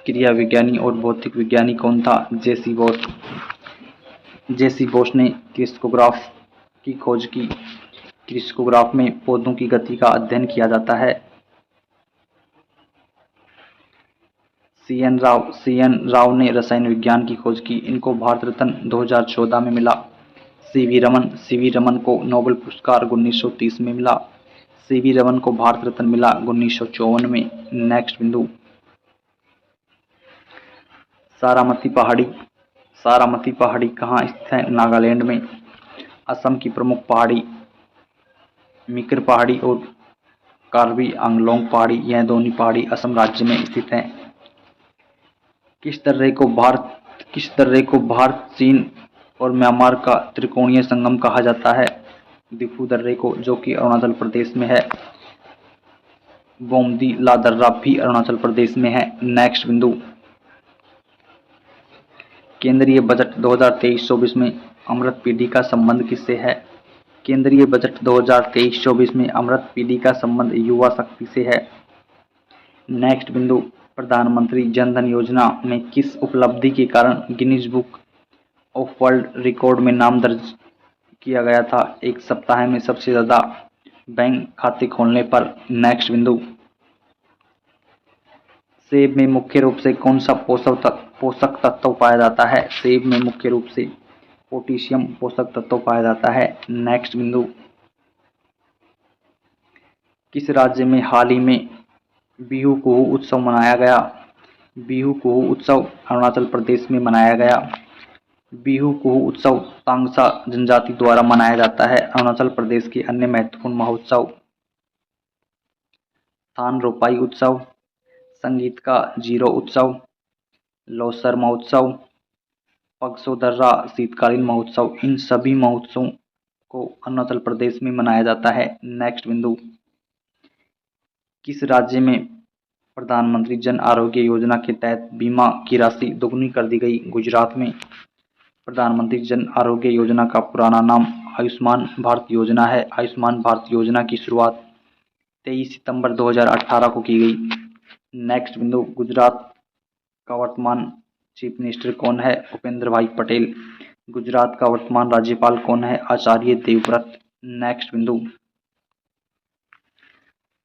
क्रिया विज्ञानी और भौतिक विज्ञानी कौन था? जेसी बोस। जेसी बोस ने क्रिस्कोग्राफ की खोज की। क्रिस्कोग्राफ में पौधों की गति का अध्ययन किया जाता है। सी.एन. राव ने रसायन विज्ञान की खोज की। इनको भारत रत्न 2014 में मिला। सी.वी. रमन को नोबेल पुरस्कार 1930 में मिला। सी.वी. रमन को भारत रत्न मिला 1954 में। नेक्स्ट बिंदु, सारामती पहाड़ी, सारामती पहाड़ी कहाँ स्थित है? नागालैंड में। असम की प्रमुख पहाड़ी मिकिर पहाड़ी और कार्बी आंगलोंग पहाड़ी, यह दोनों पहाड़ी असम राज्य में स्थित हैं। किस दर्रे को भारत, चीन और म्यांमार का त्रिकोणीय संगम कहा जाता है? दिफू दर्रे को, जो कि अरुणाचल प्रदेश में है। बोमदी ला दर्रा भी अरुणाचल प्रदेश में है। नेक्स्ट बिंदु, केंद्रीय बजट 2023-24 में अमृत पीढ़ी का संबंध किससे है? केंद्रीय बजट 2023-24 में अमृत पीढ़ी का संबंध युवा शक्ति से है। नेक्स्ट बिंदु, प्रधानमंत्री जन धन योजना में किस उपलब्धि के कारण Guinness book of world record में नाम दर्ज किया गया था? एक सप्ताह में सबसे ज्यादा बैंक खाते खोलने पर। नेक्स्ट बिंदु, सेब में मुख्य रूप से कौन सा पोषक तत्व पाया जाता है? सेब में मुख्य रूप से पोटेशियम पोषक तत्व पाया जाता है। नेक्स्ट बिंदु, किस राज्य में हाल ही में बिहू कुहू उत्सव मनाया गया? बिहू कुहू उत्सव अरुणाचल प्रदेश में मनाया गया। बिहू कुहू उत्सव तांगसा जनजाति द्वारा मनाया जाता है। अरुणाचल प्रदेश के अन्य महत्वपूर्ण महोत्सव, थान रोपाई उत्सव, संगीत का जीरो उत्सव, लोसर महोत्सव, पगसो दर्रा शीतकालीन महोत्सव, इन सभी महोत्सवों को अरुणाचल प्रदेश में मनाया जाता है। नेक्स्ट बिंदु, किस राज्य में प्रधानमंत्री जन आरोग्य योजना के तहत बीमा की राशि दोगुनी कर दी गई? गुजरात में। प्रधानमंत्री जन आरोग्य योजना का पुराना नाम आयुष्मान भारत योजना है। आयुष्मान भारत योजना की शुरुआत 23 सितंबर 2018 को की गई। नेक्स्ट बिंदु, गुजरात का वर्तमान चीफ मिनिस्टर कौन है? भूपेंद्र भाई पटेल। गुजरात का वर्तमान राज्यपाल कौन है? आचार्य देवव्रत। नेक्स्ट बिंदु,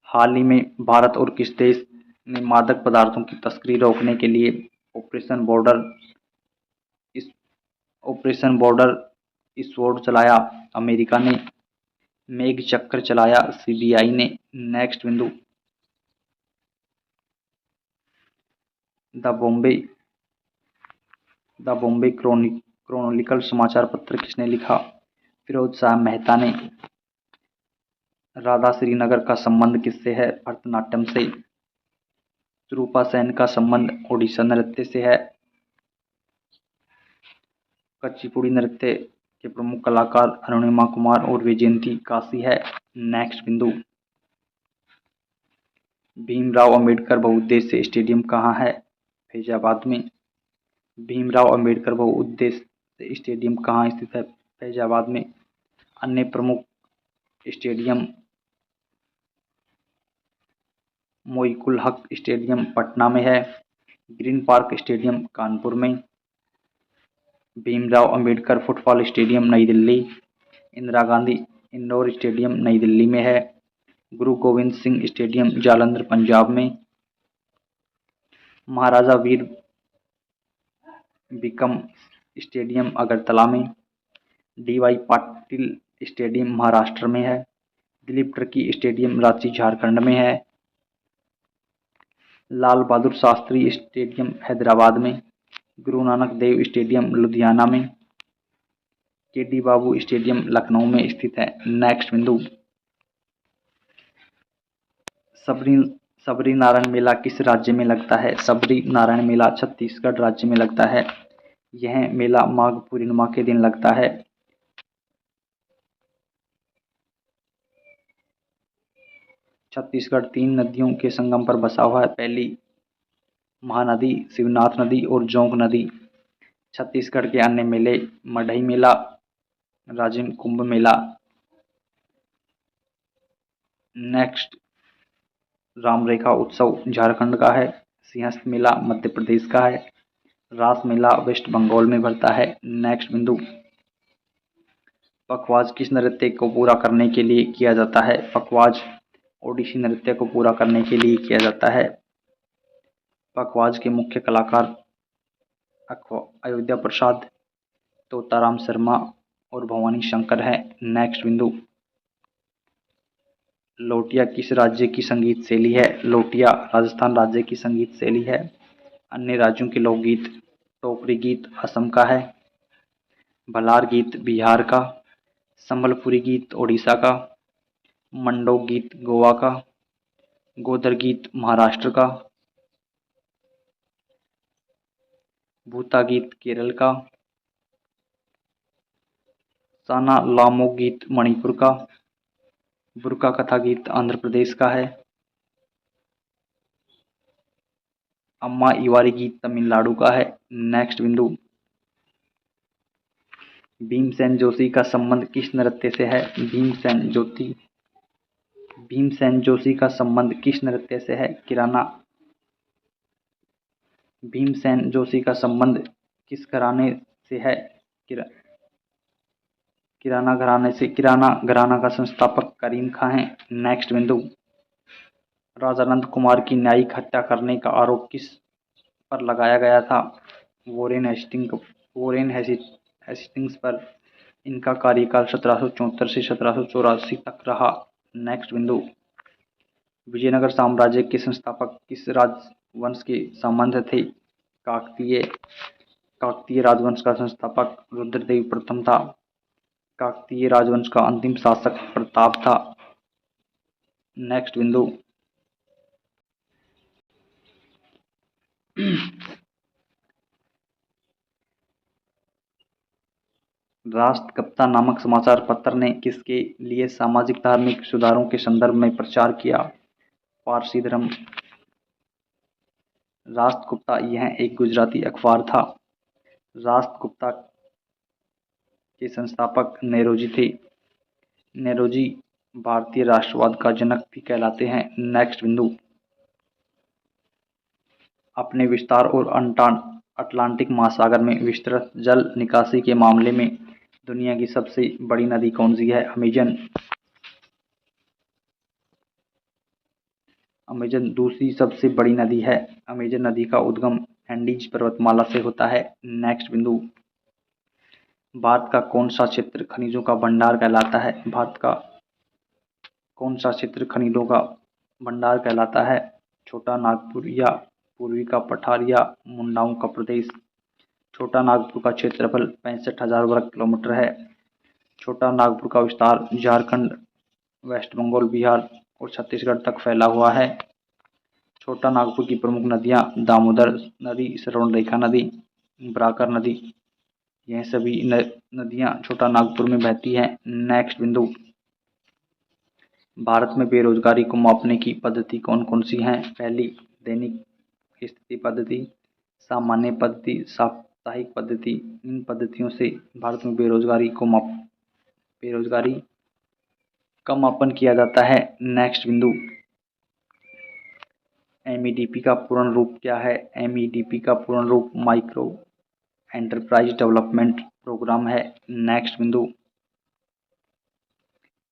हाल ही में भारत और किस देश ने मादक पदार्थों की तस्करी रोकने के लिए ऑपरेशन बॉर्डर स्वॉर्ड चलाया? अमेरिका ने। मेघ चक्र चलाया? सीबीआई ने। नेक्स्ट बिंदु, द बॉम्बे क्रॉनिकल समाचार पत्र किसने लिखा? फिरोज शाह मेहता ने। राधा श्रीनगर का संबंध किससे है? भरतनाट्यम से। सुरूपा सेन का संबंध ओडिशा नृत्य से है। कुचिपुड़ी नृत्य के प्रमुख कलाकार अरुणिमा कुमार और वैजयंती काशी है। नेक्स्ट बिंदु, भीमराव अंबेडकर बहुउद्देश्य स्टेडियम कहाँ है? फैजाबाद में। भीमराव अंबेडकर बहुउद्देश्य स्टेडियम कहाँ स्थित है? फैजाबाद में। अन्य प्रमुख स्टेडियम, मोइकुल हक स्टेडियम पटना में है। ग्रीन पार्क स्टेडियम कानपुर में। भीमराव अंबेडकर फुटबॉल स्टेडियम नई दिल्ली। इंदिरा गांधी इंडोर स्टेडियम नई दिल्ली में है। गुरु गोविंद सिंह स्टेडियम जालंधर पंजाब में। महाराजा वीर विक्रम स्टेडियम अगरतला में। डीवाई पाटिल स्टेडियम महाराष्ट्र में है। दिलीप ट्रकी स्टेडियम रांची झारखंड में है। लाल बहादुर शास्त्री स्टेडियम हैदराबाद में। गुरु नानक देव स्टेडियम लुधियाना में। केडी बाबू स्टेडियम लखनऊ में स्थित है। नेक्स्ट बिंदु, सबरी नारायण मेला किस राज्य में लगता है? सबरी नारायण मेला छत्तीसगढ़ राज्य में लगता है। यह मेला माघ पूर्णिमा के दिन लगता है। छत्तीसगढ़ 3 नदियों के संगम पर बसा हुआ है। पहली महानदी, शिवनाथ नदी और जोंक नदी। छत्तीसगढ़ के अन्य मेले, मढ़ई मेला, राजिम कुंभ मेला। नेक्स्ट, रामरेखा उत्सव झारखंड का है। सिंहस्थ मेला मध्य प्रदेश का है। रास मेला वेस्ट बंगाल में भरता है। नेक्स्ट बिंदु, पखवाज किस नृत्य को पूरा करने के लिए किया जाता है? पखवाज ओडिसी नृत्य को पूरा करने के लिए किया जाता है। पखवाज के मुख्य कलाकार अयोध्या प्रसाद, तोताराम शर्मा और भवानी शंकर है। नेक्स्ट बिंदु, लोटिया किस राज्य की संगीत शैली है? लोटिया राजस्थान राज्य की संगीत शैली है। अन्य राज्यों के लोकगीत, टोकरी गीत असम का है। भलार गीत बिहार का। संबलपुरी गीत ओडिशा का। मंडोक गीत गोवा का। गोदर गीत महाराष्ट्र का। भूता गीत केरल का। साना लामोग गीत मणिपुर का। बुरका कथा गीत आंध्र प्रदेश का है। अम्मा इवारी गीत तमिलनाडु का है। नेक्स्ट बिंदु, भीमसेन जोशी का संबंध किस नृत्य से है? भीमसेन जोशी का संबंध किस नृत्य से है? किराना। भीमसेन जोशी का संबंध किस घराने से है? किराना घराने से। किराना घराना का संस्थापक करीम खां हैं। नेक्स्ट बिंदु, राजा नंद कुमार की न्यायिक हत्या करने का आरोप किस पर लगाया गया था? वोरेन हेस्टिंग्स पर। इनका कार्यकाल 1774 से 1784 तक रहा। नेक्स्ट बिंदु, विजयनगर साम्राज्य के संस्थापक किस राजवंश के संबंध थे? काकतीय। काकतीय राजवंश का संस्थापक रुद्रदेव प्रथम था। काकतीय राजवंश का अंतिम शासक प्रताप था। नेक्स्ट बिंदु, राष्ट्रगप्ता नामक समाचार पत्र ने किसके लिए सामाजिक धार्मिक सुधारों के संदर्भ में प्रचार किया? पारसी धर्म। राष्ट्रगुप्ता यह एक गुजराती अखबार था। राष्ट्रगुप्ता के संस्थापक नेरोजी थे। नेरोजी भारतीय राष्ट्रवाद का जनक भी कहलाते हैं। नेक्स्ट बिंदु, अपने विस्तार और अटलांटिक महासागर में विस्तृत जल निकासी के मामले में दुनिया की सबसे बड़ी नदी कौन सी है? अमेजन। अमेजन दूसरी सबसे बड़ी नदी है। अमेजन नदी का उद्गम एंडीज पर्वतमाला से होता है। नेक्स्ट बिंदु, भारत का कौन सा क्षेत्र खनिजों का भंडार कहलाता है? भारत का कौन सा क्षेत्र खनिजों का भंडार कहलाता है? छोटा नागपुर या पूर्वी का पठार या मुंडाओं का प्रदेश? छोटा नागपुर का क्षेत्रफल 65,000 वर्ग किलोमीटर है। छोटा नागपुर का विस्तार झारखंड, वेस्ट बंगाल, बिहार और छत्तीसगढ़ तक फैला हुआ है। छोटा नागपुर की प्रमुख नदियां दामोदर नदी, स्वर्णरेखा नदी, बराकर नदी, यह सभी नदियां छोटा नागपुर में बहती हैं। नेक्स्ट बिंदु, भारत में बेरोजगारी को मापने की पद्धति कौन कौन सी हैं? पहली, दैनिक स्थिति पद्धति, सामान्य पद्धति, साप्ताहिक पद्धति। इन पद्धतियों से भारत में बेरोजगारी का मापन किया जाता है। नेक्स्ट बिंदु, MEDP का पूर्ण रूप क्या है? MEDP का पूर्ण रूप माइक्रो एंटरप्राइज डेवलपमेंट प्रोग्राम है। नेक्स्ट बिंदु,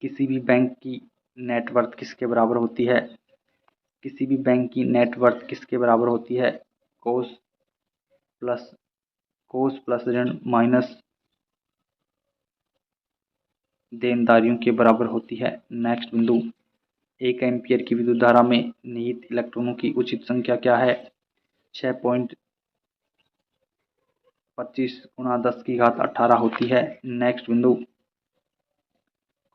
किसी भी बैंक की नेटवर्थ किसके बराबर होती है? किसी भी बैंक की नेटवर्थ किसके बराबर होती है? कोष प्लस ऋण माइनस देनदारियों के बराबर होती है। नेक्स्ट बिंदु, 1 एम्पीयर की विद्युत धारा में निहित इलेक्ट्रॉनों की उचित संख्या क्या है? 6.25 × 10⁻18 होती है। नेक्स्ट बिंदु,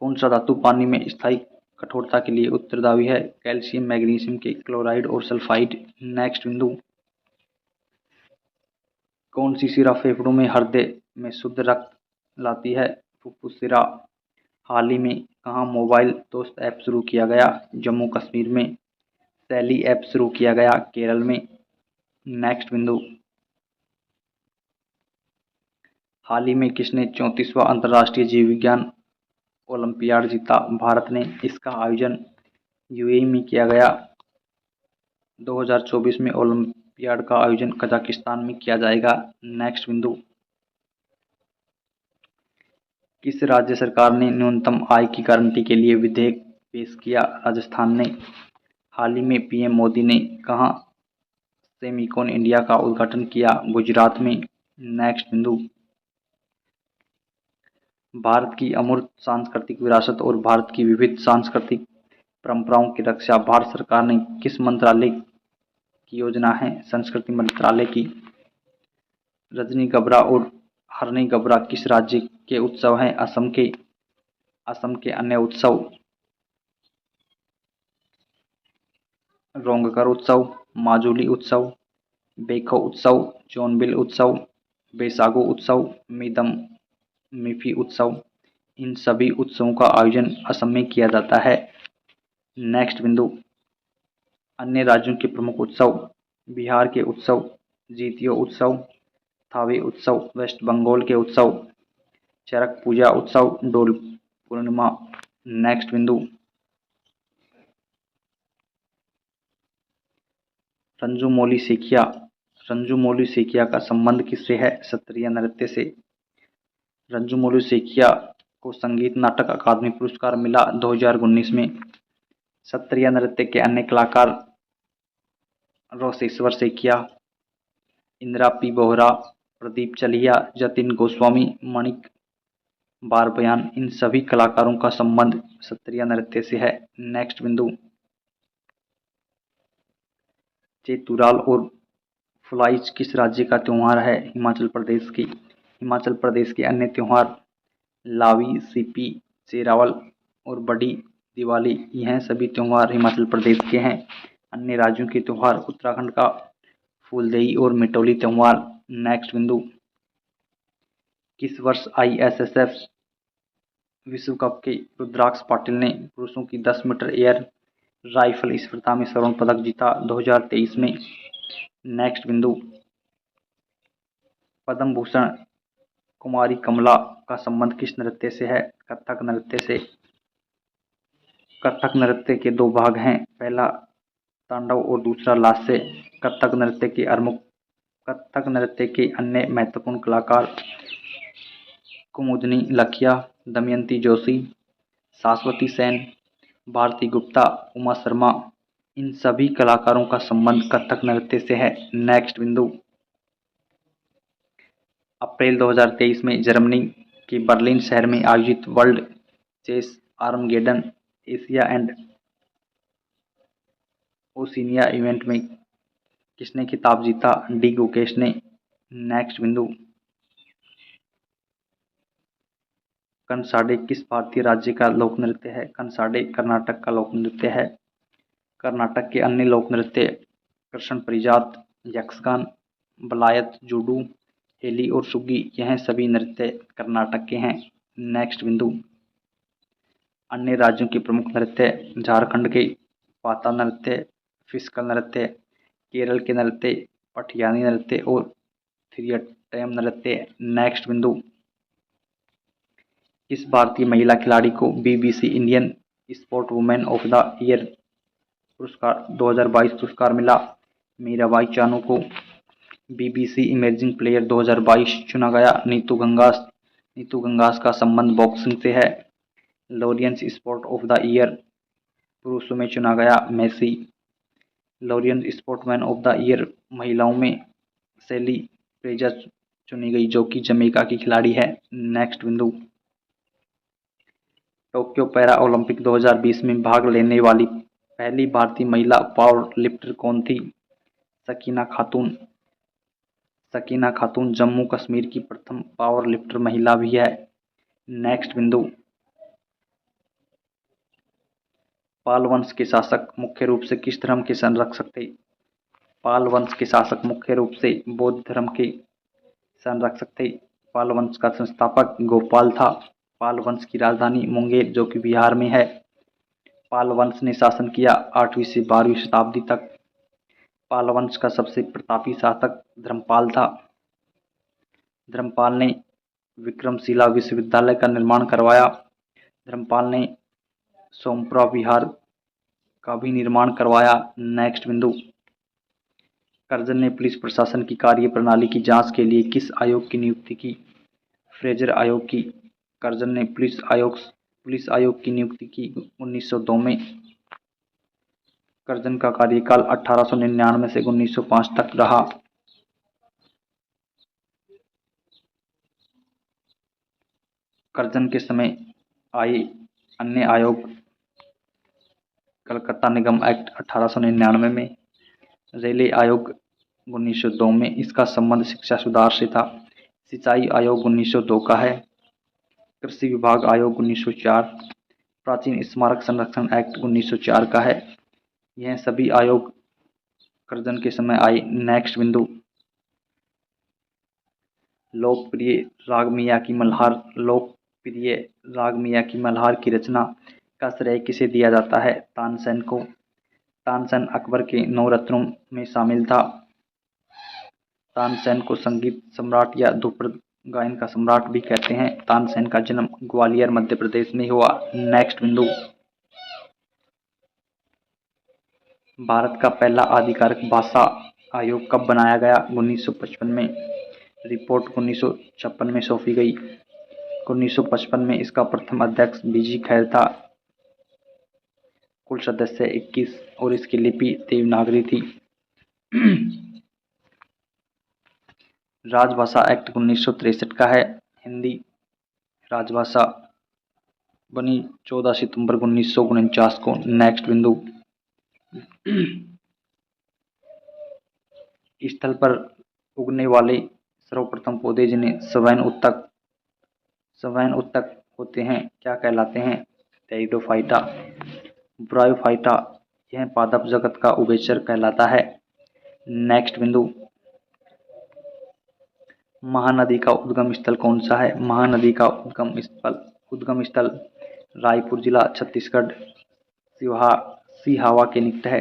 कौन सा धातु पानी में स्थायी कठोरता के लिए उत्तरदायी है? कैल्शियम, मैग्नीशियम के क्लोराइड और सल्फाइड। नेक्स्ट बिंदु, कौन सी शिरा फेफड़ों में हृदय में शुद्ध रक्त लाती है? फुफ्फुस शिरा। हाल ही में कहाँ मोबाइल दोस्त ऐप शुरू किया गया? जम्मू कश्मीर में। सैली ऐप शुरू किया गया? केरल में। नेक्स्ट बिंदु, हाल ही में किसने 34वां अंतर्राष्ट्रीय जीव विज्ञान ओलंपियाड जीता? भारत ने। इसका आयोजन UAE में किया गया। 2024 में ओलंपियाड का आयोजन कजाकिस्तान में किया जाएगा। नेक्स्ट बिंदु, किस राज्य सरकार ने न्यूनतम आय की गारंटी के लिए विधेयक पेश किया? राजस्थान ने। हाल ही में PM मोदी ने कहाँ सेमिकॉन इंडिया का उद्घाटन किया? गुजरात में। नेक्स्ट बिंदु, भारत की अमूर्त सांस्कृतिक विरासत और भारत की विविध सांस्कृतिक परंपराओं की रक्षा भारत सरकार ने किस मंत्रालय की योजना है? संस्कृति मंत्रालय की। रजनी गबरा और हरनी गबरा किस राज्य के उत्सव हैं? असम के अन्य उत्सव रोंगकर उत्सव, माजुली उत्सव, बेखो उत्सव, जोनबिल उत्सव, बैसागु उत्सव, मीदम मिफी उत्सव। इन सभी उत्सवों का आयोजन असम में किया जाता है। नेक्स्ट बिंदु, अन्य राज्यों के प्रमुख उत्सव। बिहार के उत्सव जीतियो उत्सव, थावे उत्सव, वेस्ट बंगाल के उत्सव चरक पूजा उत्सव, डोल पूर्णिमा। नेक्स्ट बिंदु, रंजू मौली सेकिया का संबंध किससे है? सत्रिय नृत्य से। रंजू मौली सेकिया को संगीत नाटक अकादमी पुरस्कार मिला 2019 में। सत्रिय नृत्य के अन्य कलाकार रोशेश्वर सेकिया, इंदिरा पी बोहरा, प्रदीप चलिया, जतिन गोस्वामी, मणिक बारबयान। इन सभी कलाकारों का संबंध सत्रिय नृत्य से है। नेक्स्ट बिंदु, चेतुराल और फुलाइच किस राज्य का त्योहार है? हिमाचल प्रदेश की। हिमाचल प्रदेश के अन्य त्योहार लावी, सीपी, चेरावल और बड़ी दिवाली, यह सभी त्योहार हिमाचल प्रदेश के हैं। अन्य राज्यों के त्योहार उत्तराखंड का फूलदेई और मिटोली त्योहार। नेक्स्ट बिंदु, किस वर्ष ISSF विश्व कप के रुद्राक्ष पाटिल ने पुरुषों की 10 मीटर एयर राइफल स्पर्धा में स्वर्ण पदक जीता? 2023 में। नेक्स्ट बिंदु, पद्म भूषण कुमारी कमला का संबंध किस नृत्य से है? कथक नृत्य से। कथक नृत्य के दो भाग हैं, पहला तांडव और दूसरा लास्य। कथक नृत्य के अन्य महत्वपूर्ण कलाकार कुमुदनी लखिया, दमयंती जोशी, शाश्वती सेन, भारती गुप्ता, उमा शर्मा। इन सभी कलाकारों का संबंध कथक नृत्य से है। नेक्स्ट बिंदु, अप्रैल 2023 में जर्मनी के बर्लिन शहर में आयोजित world chess Armageddon Asia and Oceania event में किसने खिताब जीता? डी गुकेश ने। नेक्स्ट बिंदु, कंसाडे किस भारतीय राज्य का लोक नृत्य है? कंसाडे कर्नाटक का लोक नृत्य है। कर्नाटक के अन्य लोक नृत्य कृष्ण परिजात, यक्षगान, बलायत, जूडू, हेली और सुग्गी, यह सभी नृत्य कर्नाटक के हैं। नेक्स्ट बिंदु, अन्य राज्यों के प्रमुख नृत्य। झारखंड के पाता नृत्य, फिस्कल नृत्य, केरल के नृत्य पठियानी नृत्य और थिरियट्टयम नृत्य। नेक्स्ट बिंदु, किस भारतीय महिला खिलाड़ी को BBC Indian sport women of the year पुरस्कार 2022 पुरस्कार मिला? मीराबाई चानू को BBC इमेजिंग प्लेयर 2022 चुना गया। नीतू गंगास का संबंध बॉक्सिंग से है। Laureus sport of the year पुरुषों में चुना गया Messi. Laureus sportsman of the year महिलाओं में सेली फ्रेजर चुनी गई, जो कि जमैका की खिलाड़ी है। नेक्स्ट बिंदु, टोक्यो पैरा ओलंपिक 2020 में भाग लेने वाली पहली भारतीय महिला पावर लिफ्टर कौन थी? सकीना खातून जम्मू कश्मीर की प्रथम पावर लिफ्टर महिला भी है। नेक्स्ट बिंदु, पाल वंश के शासक मुख्य रूप से किस धर्म के संरक्षक थे? पाल वंश के शासक मुख्य रूप से बौद्ध धर्म के संरक्षक थे। पाल वंश का संस्थापक गोपाल था। पाल वंश की राजधानी मुंगेर, जो कि बिहार में है। पाल वंश ने शासन किया 8वीं से 12वीं शताब्दी तक। पाल वंश का सबसे प्रतापी शासक धर्मपाल था। धर्मपाल ने विक्रमशिला विश्वविद्यालय का निर्माण करवाया। धर्मपाल ने सोमपुरा विहार का भी निर्माण करवाया। नेक्स्ट बिंदु, कर्जन ने पुलिस प्रशासन की कार्य प्रणाली की जांच के लिए किस आयोग की नियुक्ति की? फ्रेजर आयोग की। कर्जन ने पुलिस आयोग की नियुक्ति की 1902 में। कर्जन का कार्यकाल 1899 से 1905 तक रहा। कर्जन के समय आए अन्य आयोग कलकत्ता निगम एक्ट 1899 में, रेले आयोग 1902 में। इसका संबंध शिक्षा सुधार से था। सिंचाई आयोग 1902 का है। कृषि विभाग आयोग 1904। प्राचीन स्मारक संरक्षण एक्ट 1904 का है। यह सभी आयोग कर्जन के समय आए। नेक्स्ट बिंदु, लोकप्रिय राग मियाँ की मल्हार की रचना का श्रेय किसे दिया जाता है? तानसेन को। तानसेन अकबर के नवरत्नों में शामिल था। तानसेन को संगीत सम्राट या ध्रुपद गायन का सम्राट भी कहते हैं। तानसेन का जन्म ग्वालियर मध्य प्रदेश में हुआ। नेक्स्ट बिंदु, भारत का पहला आधिकारिक भाषा आयोग कब बनाया गया? 1955 में। रिपोर्ट 1956 में सौंपी गई। 1955 में इसका प्रथम अध्यक्ष बीजी खैर था। कुल सदस्य 21 और इसकी लिपि देवनागरी थी। राजभाषा एक्ट 1963 का है। हिंदी राजभाषा बनी 14 सितंबर 1949 को। नेक्स्ट बिंदु, स्थल पर उगने वाले सर्वप्रथम पौधे जिन्हें स्वयं उत्तक होते हैं क्या कहलाते हैं? टेरिडोफाइटा। ब्रायोफाइटा। यह पादप जगत का उभयचर कहलाता है। नेक्स्ट बिंदु, महानदी का उद्गम स्थल कौन सा है? महानदी का उद्गम स्थल रायपुर जिला छत्तीसगढ़ सिहावा के निकट है।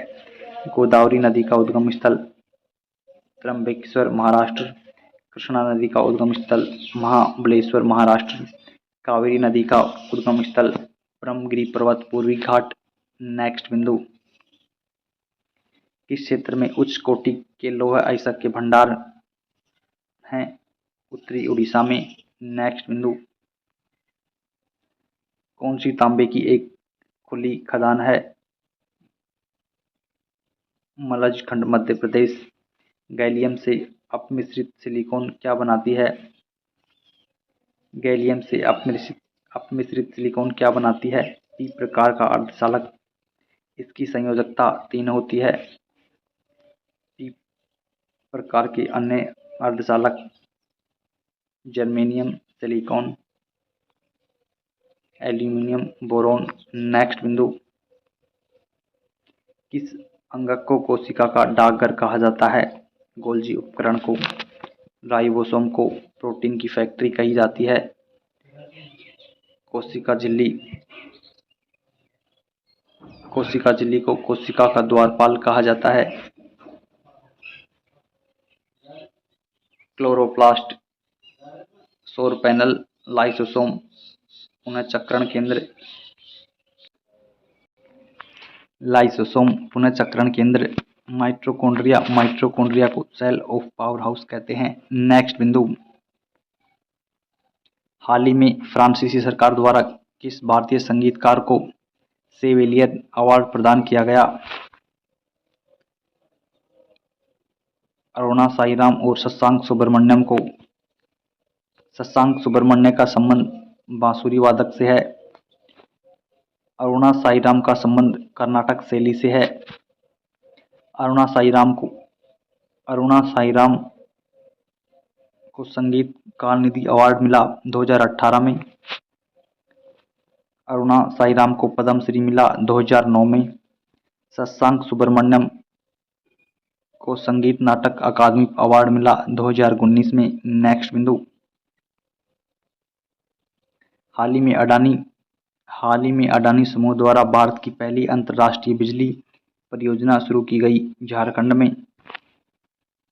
गोदावरी नदी का उद्गम स्थल त्र्यंबकेश्वर महाराष्ट्र। कृष्णा नदी का उद्गम स्थल महाबलेश्वर महाराष्ट्र। कावेरी नदी का उद्गम स्थल ब्रह्मगिरी पर्वत पूर्वी घाट। नेक्स्ट बिंदु, किस क्षेत्र में उच्च कोटि के लौह अयस्क के भंडार हैं? उत्तरी उड़ीसा में। नेक्स्ट बिंदु, कौन सी तांबे की एक खुली खदान है? मलज खंड मध्य प्रदेश। गैलियम से अपमिश्रित सिलिकॉन क्या बनाती है? गैलियम से अपमिश्रित सिलिकॉन क्या बनाती है? पी प्रकार का अर्धचालक। इसकी संयोजकता 3 होती है। पी प्रकार के अन्य अर्धचालक germanium, silicon, aluminium, boron. Next बिंदु, किस अंगक को कोशिका का डाकघर कहा जाता है? गोल्जी उपकरण को। राइबोसोम को प्रोटीन की फैक्ट्री कही जाती है। कोशिका झिल्ली को कोशिका का द्वारपाल कहा जाता है। क्लोरोप्लास्ट, सौर पैनल, लाइसोसोम पुनःचक्रण केंद्र, माइटोकॉन्ड्रिया को सेल ऑफ पावर हाउस कहते हैं। नेक्स्ट बिंदु, हाल ही में फ्रांसीसी सरकार द्वारा किस भारतीय संगीतकार को सेविलियर अवार्ड प्रदान किया गया? अरुणा साईराम और शशांक सुब्रमण्यम का संबंध बांसुरी वादक से है। अरुणा साईराम का संबंध कर्नाटक शैली से है। अरुणा साईराम को संगीत कालनिधि अवार्ड मिला 2018 में। अरुणा साईराम को पद्मश्री मिला 2009 में। शशांक सुब्रमण्यम को संगीत नाटक अकादमी अवार्ड मिला 2019 में। नेक्स्ट बिंदु, हाल ही में अडानी समूह द्वारा भारत की पहली अंतर्राष्ट्रीय बिजली परियोजना शुरू की गई झारखंड में।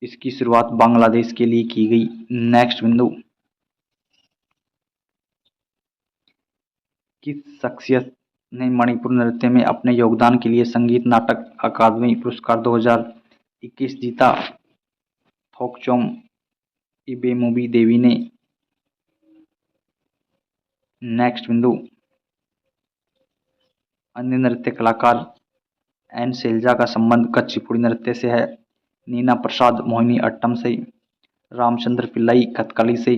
इसकी शुरुआत बांग्लादेश के लिए की गई। नेक्स्ट बिंदु, किस शख्सियत ने मणिपुर नृत्य में अपने योगदान के लिए संगीत नाटक अकादमी पुरस्कार 2021 जीता? थोकचोम इबेमुबी देवी ने। नेक्स्ट बिंदु, अन्य नृत्य कलाकार एन शैलजा का संबंध कुचिपुड़ी नृत्य से है। नीना प्रसाद मोहिनी अट्टम से। रामचंद्र पिल्लई कथकली से।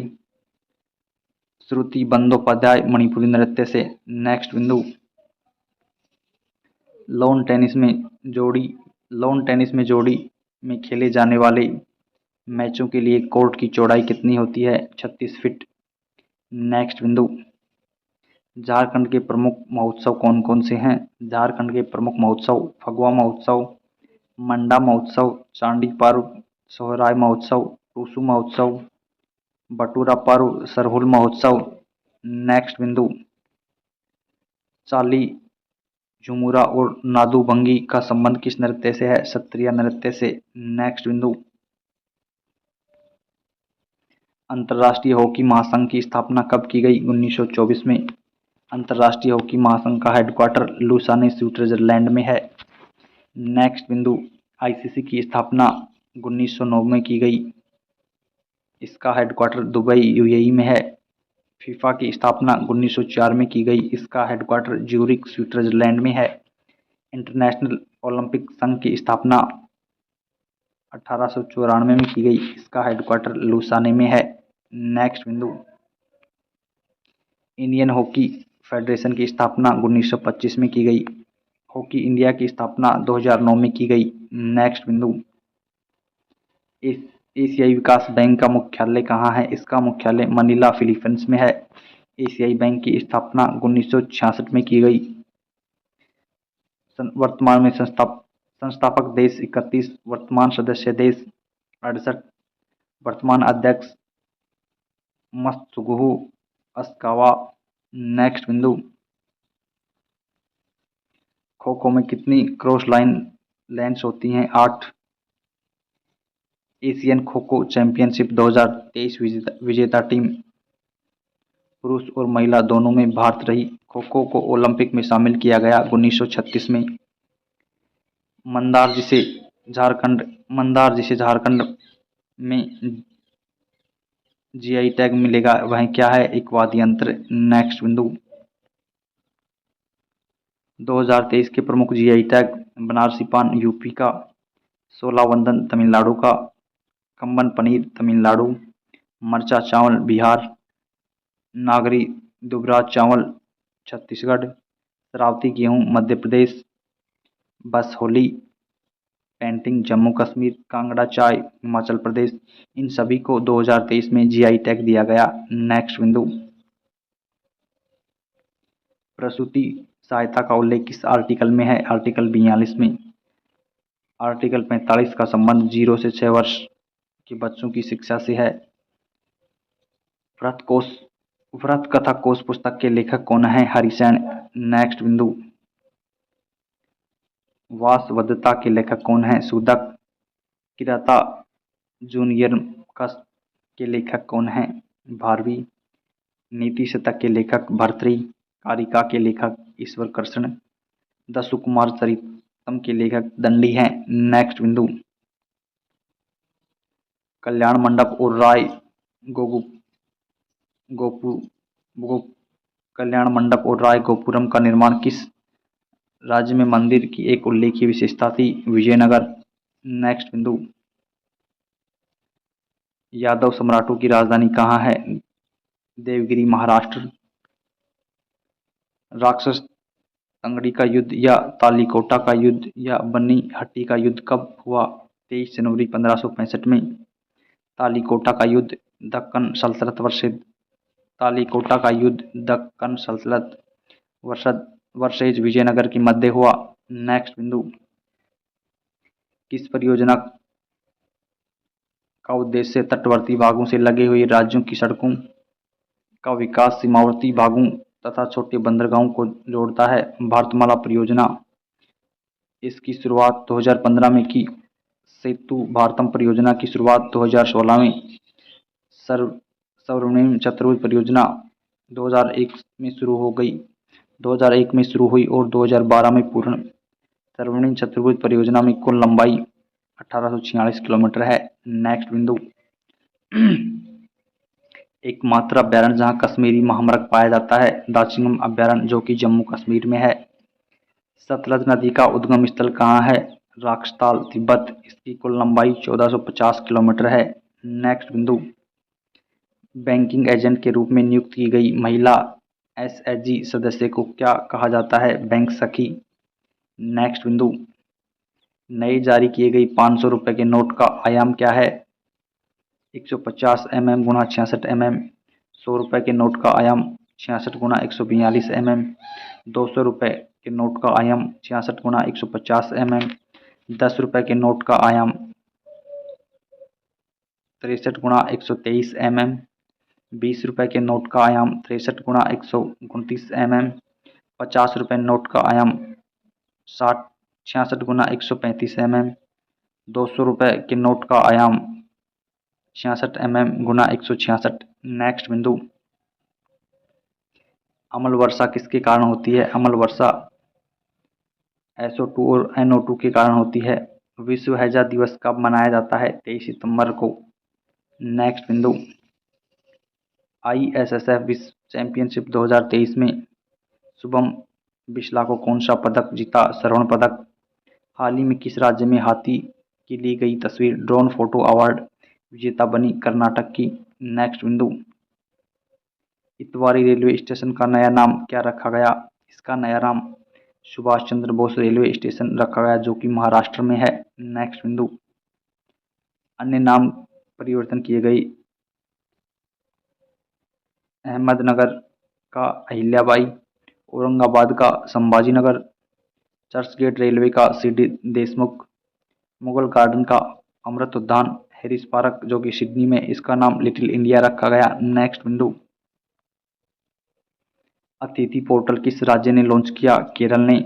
श्रुति बंदोपाध्याय मणिपुरी नृत्य से। नेक्स्ट बिंदु, लॉन टेनिस में जोड़ी में खेले जाने वाले मैचों के लिए कोर्ट की चौड़ाई कितनी होती है? 36 फीट। नेक्स्ट बिंदु, झारखंड के प्रमुख महोत्सव कौन कौन से हैं? झारखंड के प्रमुख महोत्सव फगुआ महोत्सव, मंडा महोत्सव, चांडी पर्व, सोहराय महोत्सव, टूसू महोत्सव, बटूरा पर्व, सरहुल महोत्सव। नेक्स्ट बिंदु, चाली, झुमुरा और नादुभंगी का संबंध किस नृत्य से है? सत्रिया नृत्य से। नेक्स्ट बिंदु, अंतर्राष्ट्रीय हॉकी महासंघ की स्थापना कब की गई? 1924 में। अंतर्राष्ट्रीय हॉकी महासंघ का हेडक्वार्टर लुसाने स्विट्जरलैंड में है। नेक्स्ट बिंदु, आईसीसी की स्थापना 1909 में की गई। इसका हेडक्वार्टर दुबई यूएई में है। फीफा की स्थापना 1904 में की गई। इसका हेडक्वार्टर ज्यूरिख स्विट्जरलैंड में है। इंटरनेशनल ओलंपिक संघ की स्थापना 1894 में की गई। इसका हेडक्वार्टर लुसाने में है। नेक्स्ट बिंदु, इंडियन हॉकी फेडरेशन की स्थापना 1925 में की गई। हॉकी इंडिया की स्थापना 2009 में की गई। नेक्स्ट बिंदु, एशियाई विकास बैंक का मुख्यालय कहाँ है? इसका मुख्यालय मनीला फिलीपींस में है। एशियाई बैंक की स्थापना 1966 में की गई। वर्तमान में संस्थापक देश 31, वर्तमान सदस्य देश 68, वर्तमान अध्यक्ष मत्सुगुहु अस्कावा। नेक्स्ट बिंदु, खो खो में कितनी क्रॉस लाइन लेंस होती हैं? 8। एशियन खो खो चैंपियनशिप 2023 विजेता टीम पुरुष और महिला दोनों में भारत रही। खो खो को ओलंपिक में शामिल किया गया 1936 में। मंदार जिसे झारखंड में जीआई टैग मिलेगा वह क्या है? एक वाद्य यंत्र। नेक्स्ट बिंदु, 2023 के प्रमुख जीआई टैग बनारसी पान यूपी का, सोला वंदन तमिलनाडु का, खम्बन पनीर तमिलनाडु, मरचा चावल बिहार, नागरी दुबराज चावल छत्तीसगढ़, शरावती गेहूं मध्य प्रदेश, बस होली पेंटिंग जम्मू कश्मीर, कांगड़ा चाय हिमाचल प्रदेश। इन सभी को 2023 में जीआई टैग दिया गया। नेक्स्ट बिंदु, प्रसूति सहायता का उल्लेख किस आर्टिकल में है? आर्टिकल 42 में। आर्टिकल 45 का संबंध 0 से 6 वर्ष के बच्चों की शिक्षा से है। व्रत कथा कोश पुस्तक के लेखक कौन है? हरिसेन। नेक्स्ट बिंदु, वासवदत्ता के लेखक कौन है? सुदक। किराता जूनियर के लेखक कौन है? भारवी। नीति शतक के लेखक भर्तृ। कारिका के लेखक ईश्वर कृष्ण। दशकुमार चरितम के लेखक दंडी हैं। नेक्स्ट बिंदु, कल्याण मंडप और राय कल्याण मंडप और राय गोपुरम का निर्माण किस राज्य में मंदिर की एक उल्लेखनीय विशेषता थी? विजयनगर। नेक्स्ट बिंदु, यादव सम्राटों की राजधानी कहाँ है? देवगिरी महाराष्ट्र। राक्षस तंगड़ी का युद्ध या तालीकोटा का युद्ध या बन्नी हट्टी का युद्ध कब हुआ? 23 जनवरी 1565 में। तालीकोटा का युद्ध दक्कन सल्तनत वर्सेज विजयनगर के मध्य हुआ। नेक्स्ट बिंदु, किस परियोजना का उद्देश्य तटवर्ती भागों से लगे हुए राज्यों की सड़कों का विकास सीमावर्ती भागों तथा छोटे बंदरगाहों को जोड़ता है? भारतमाला परियोजना। इसकी शुरुआत 2015 में की। सेतु भारतम परियोजना की शुरुआत 2016 में। स्वर्णिम चतुर्भुज परियोजना 2001 में शुरू हुई और 2012 में पूर्ण। स्वर्णिम चतुर्भुज परियोजना में कुल लंबाई 1846 किलोमीटर है। नेक्स्ट बिंदु, एकमात्र अभ्यारण्य जहां कश्मीरी महामृग पाया जाता है? दाचिंगम अभ्यारण्य, जो कि जम्मू कश्मीर में है। सतलज नदी का उद्गम स्थल कहाँ है? राक्षताल, तिब्बत। इसकी कुल लंबाई 1450 किलोमीटर है। नेक्स्ट बिंदु, बैंकिंग एजेंट के रूप में नियुक्त की गई महिला एसएचजी सदस्य को क्या कहा जाता है? बैंक सखी। नेक्स्ट बिंदु, नए जारी किए गए 500 रुपये के नोट का आयाम क्या है? 150 mm गुणा 66 mm। 100 रुपये के नोट का आयाम 66 गुणा 142 mm। 200 रुपये के नोट का आयाम 66 गुणा 150 mm। 10 रुपये के नोट का आयाम 63 गुणा 123 mm। 20 रुपये के नोट का आयाम 63 गुणा 129 mm। 50 रुपये नोट का आयाम 66 गुणा 135 mm। 200 रुपये के नोट का आयाम 66 mm गुणा 166। नेक्स्ट बिंदु, अम्ल वर्षा किसके कारण होती है? अम्ल वर्षा SO2 और NO2 के कारण होती है। विश्व हैजा दिवस कब मनाया जाता है? 23 सितंबर को। नेक्स्ट बिंदु, ISSF विश्व चैंपियनशिप 2023 में शुभम बिस्ला को कौन सा पदक जीता? स्वर्ण पदक। हाल ही में किस राज्य में हाथी की ली गई तस्वीर ड्रोन फोटो अवार्ड विजेता बनी? कर्नाटक की। नेक्स्ट बिंदु, इतवारी रेलवे स्टेशन का नया नाम क्या रखा गया? इसका नया नाम सुभाष चंद्र बोस रेलवे स्टेशन रखा गया, जो कि महाराष्ट्र में है। नेक्स्ट बिंदु, अन्य नाम परिवर्तन किए गए। अहमदनगर का अहिल्याबाई, औरंगाबाद का संभाजी नगर, चर्चगेट रेलवे का CD देशमुख, मुगल गार्डन का अमृत उद्यान, हैरिस पार्क जो कि सिडनी में, इसका नाम लिटिल इंडिया रखा गया। नेक्स्ट बिंदु, अतिथि पोर्टल किस राज्य ने लॉन्च किया? केरल ने।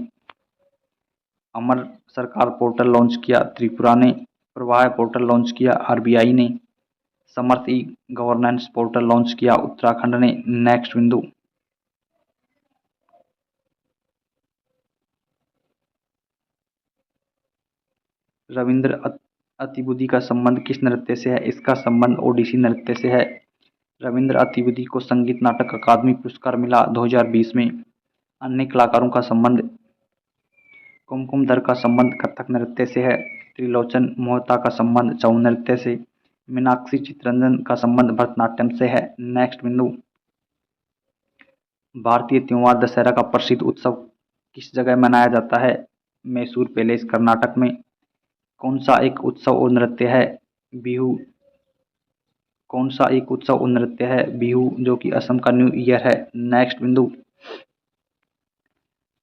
अमर सरकार पोर्टल लॉन्च किया त्रिपुरा ने। प्रवाह पोर्टल लॉन्च किया RBI ने। समर्थ ई गवर्नेंस पोर्टल लॉन्च किया उत्तराखंड ने। नेक्स्ट बिंदु, रविंद्र अतिबुद्धि का संबंध किस नृत्य से है? इसका संबंध ओडिसी नृत्य से है। रविंद्र अतिबुद्धि को संगीत नाटक अकादमी पुरस्कार मिला 2020 में। अन्य कलाकारों का संबंध, कुमकुम दर का संबंध कथक नृत्य से है। त्रिलोचन मोहता का संबंध छऊ नृत्य से। मीनाक्षी चितरंजन का संबंध भरतनाट्यम से है। नेक्स्ट बिंदु, भारतीय त्योहार दशहरा का प्रसिद्ध उत्सव किस जगह मनाया जाता है? मैसूर पैलेस कर्नाटक में। कौन सा एक उत्सव और नृत्य है? बिहू। कौन सा एक उत्सव और नृत्य है? बिहू, जो कि असम का न्यू ईयर है। नेक्स्ट बिंदु,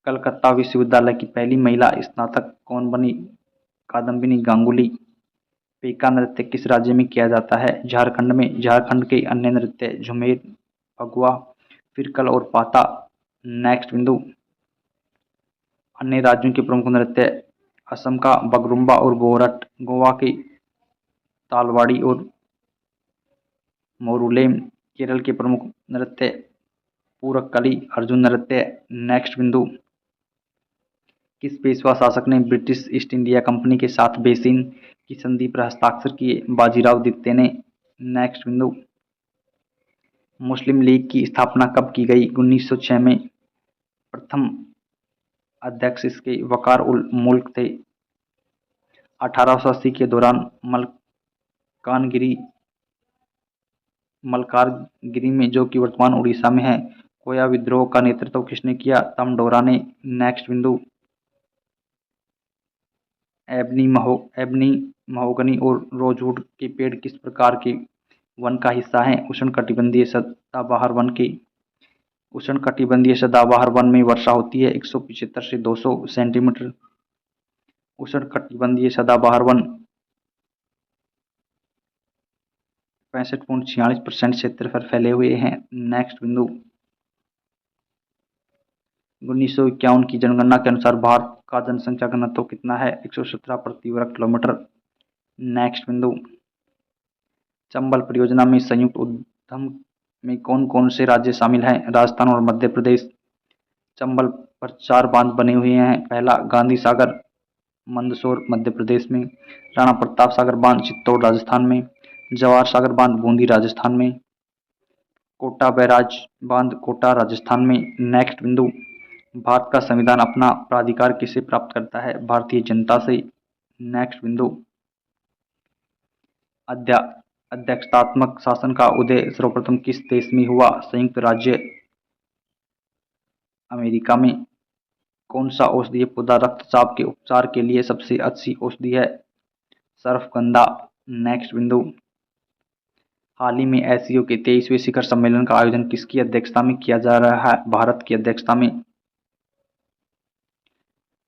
कलकत्ता विश्वविद्यालय की पहली महिला स्नातक कौन बनी? कादम्बिनी गांगुली। पेका नृत्य किस राज्य में किया जाता है? झारखंड में। झारखंड के अन्य नृत्य झुमेर, फगुआ, फिरकल और पाता। नेक्स्ट बिंदु, अन्य राज्यों के प्रमुख नृत्य, असम का बगरुम्बा और गोरट, गोवा के तालवाड़ी और मोरुलेम, केरल के प्रमुख नृत्य पूरक्कली, अर्जुन नृत्य। नेक्स्ट बिंदु, किस पेशवा शासक ने ब्रिटिश ईस्ट इंडिया कंपनी के साथ बेसिन की संधि पर हस्ताक्षर किए? बाजीराव द्वितीय ने। नेक्स्ट बिंदु, मुस्लिम लीग की स्थापना कब की गई? 1906 में। प्रथम अध्यक्ष इसके वकार उल मुल्क थे। 1880 के दौरान मलकारगिरी में, जो कि वर्तमान उड़ीसा में है, कोया विद्रोह का नेतृत्व किसने किया? तमडोरा ने। नेक्स्ट बिंदु, एबनी महोगनी और रोजवुड के पेड़ किस प्रकार के वन का हिस्सा हैं? उष्णकटिबंधीय सदाबहार वन के। उष्णकटिबंधीय सदाबहार वन में वर्षा होती है 175 से 200 सेंटीमीटर। उष्णकटिबंधीय सदाबहार वन 65.46% क्षेत्र पर फैले हुए हैं। नेक्स्ट बिंदु, 1951 की जनगणना के अनुसार भारत का जनसंख्या घनत्व कितना है? 117 प्रति वर्ग किलोमीटर। नेक्स्ट बिंदु, चंबल परियोजना में संयुक्त उद्यम में कौन कौन से राज्य शामिल हैं? राजस्थान और मध्य प्रदेश। चंबल पर 4 बांध बने हुए हैं। पहला गांधी सागर मंदसौर मध्य प्रदेश में, राणा प्रताप सागर बांध चित्तौड़ राजस्थान में, जवाहर सागर बांध बूंदी राजस्थान में, कोटा बैराज बांध कोटा राजस्थान में। नेक्स्ट बिंदु, भारत का संविधान अपना प्राधिकार किससे प्राप्त करता है? भारतीय जनता से। नेक्स्ट बिंदु, अध्यक्षतात्मक शासन का उदय सर्वप्रथम किस देश में हुआ? संयुक्त राज्य अमेरिका में। कौन सा औषधीय पौधा रक्तचाप के उपचार के लिए सबसे अच्छी औषधि है? सर्फगंधा। नेक्स्ट बिंदु, हाल ही में एससीओ के 23वें शिखर सम्मेलन का आयोजन किसकी अध्यक्षता में किया जा रहा है? भारत की अध्यक्षता में।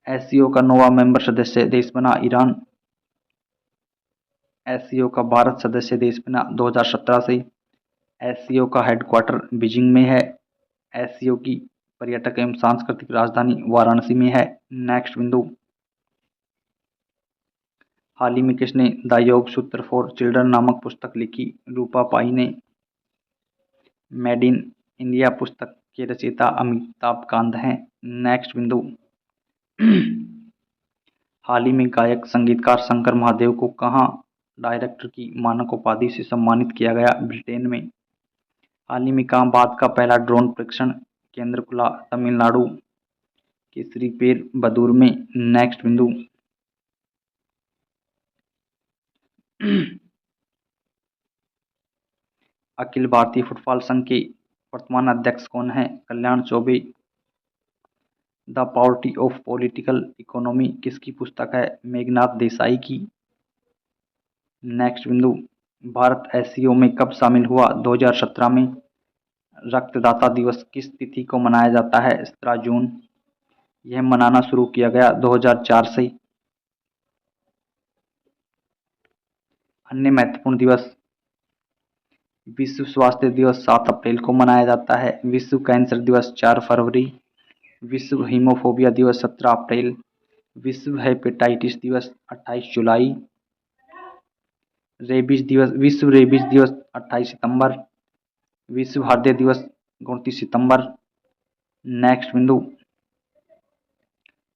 एससीओ का नौवां मेंबर सदस्य देश बना ईरान। एससीओ का भारत सदस्य देश बना 2017 से। एससीओ का हेडक्वार्टर बीजिंग में है। एससीओ की पर्यटक एवं सांस्कृतिक राजधानी वाराणसी में है। नेक्स्ट बिंदु, हाल ही में किसने द योग सूत्र फॉर चिल्ड्रन नामक पुस्तक लिखी? रूपा पाई ने। मेड इन इंडिया पुस्तक के रचयिता अमिताभ कांत हैं। नेक्स्ट बिंदु, हाल ही में गायक संगीतकार शंकर महादेव को कहाँ डायरेक्टर की मानक उपाधि से सम्मानित किया गया? ब्रिटेन में। हाल ही में कहाँ भारत का पहला ड्रोन परीक्षण केंद्र खुला? तमिलनाडु के श्रीपेरुंबदूर में। नेक्स्ट बिंदु, अखिल भारतीय फुटबॉल संघ के वर्तमान अध्यक्ष कौन हैं? Kalyan Chaubey. The poverty of political economy किसकी पुस्तक है? मेघनाथ देसाई की। नेक्स्ट बिंदु, भारत एससीओ में कब शामिल हुआ? 2017 में। रक्तदाता दिवस किस तिथि को मनाया जाता है? 17 जून। यह मनाना शुरू किया गया 2004 से। अन्य महत्वपूर्ण दिवस, विश्व स्वास्थ्य दिवस 7 अप्रैल को मनाया जाता है। विश्व कैंसर दिवस 4 फरवरी। विश्व हीमोफोबिया दिवस 17 अप्रैल। विश्व हेपेटाइटिस दिवस 28 जुलाई। विश्व रेबीज दिवस 28 सितंबर। विश्व हृदय दिवस 29 सितंबर। नेक्स्ट बिंदु,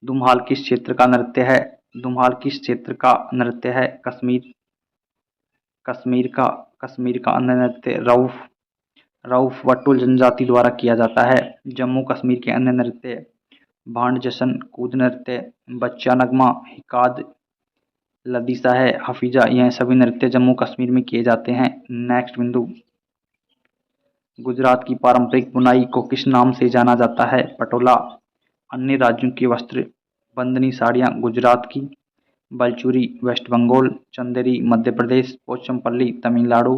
धूमहाल किस क्षेत्र का नृत्य है? धूमहाल किस क्षेत्र का नृत्य है? कश्मीर का अन्य नृत्य रऊफ वटुल जनजाति द्वारा किया जाता है। जम्मू कश्मीर के अन्य नृत्य भांड जश्न, कूद नृत्य, बच्चा नगमा, हिकाद, लदीसा है, हफीजा, यह सभी नृत्य जम्मू कश्मीर में किए जाते हैं। नेक्स्ट बिंदु, गुजरात की पारंपरिक बुनाई को किस नाम से जाना जाता है? पटोला। अन्य राज्यों के वस्त्र बंदनी साड़ियाँ गुजरात की, बलचूरी वेस्ट बंगाल, चंदेरी मध्य प्रदेश, पोचमपल्ली तमिलनाडु,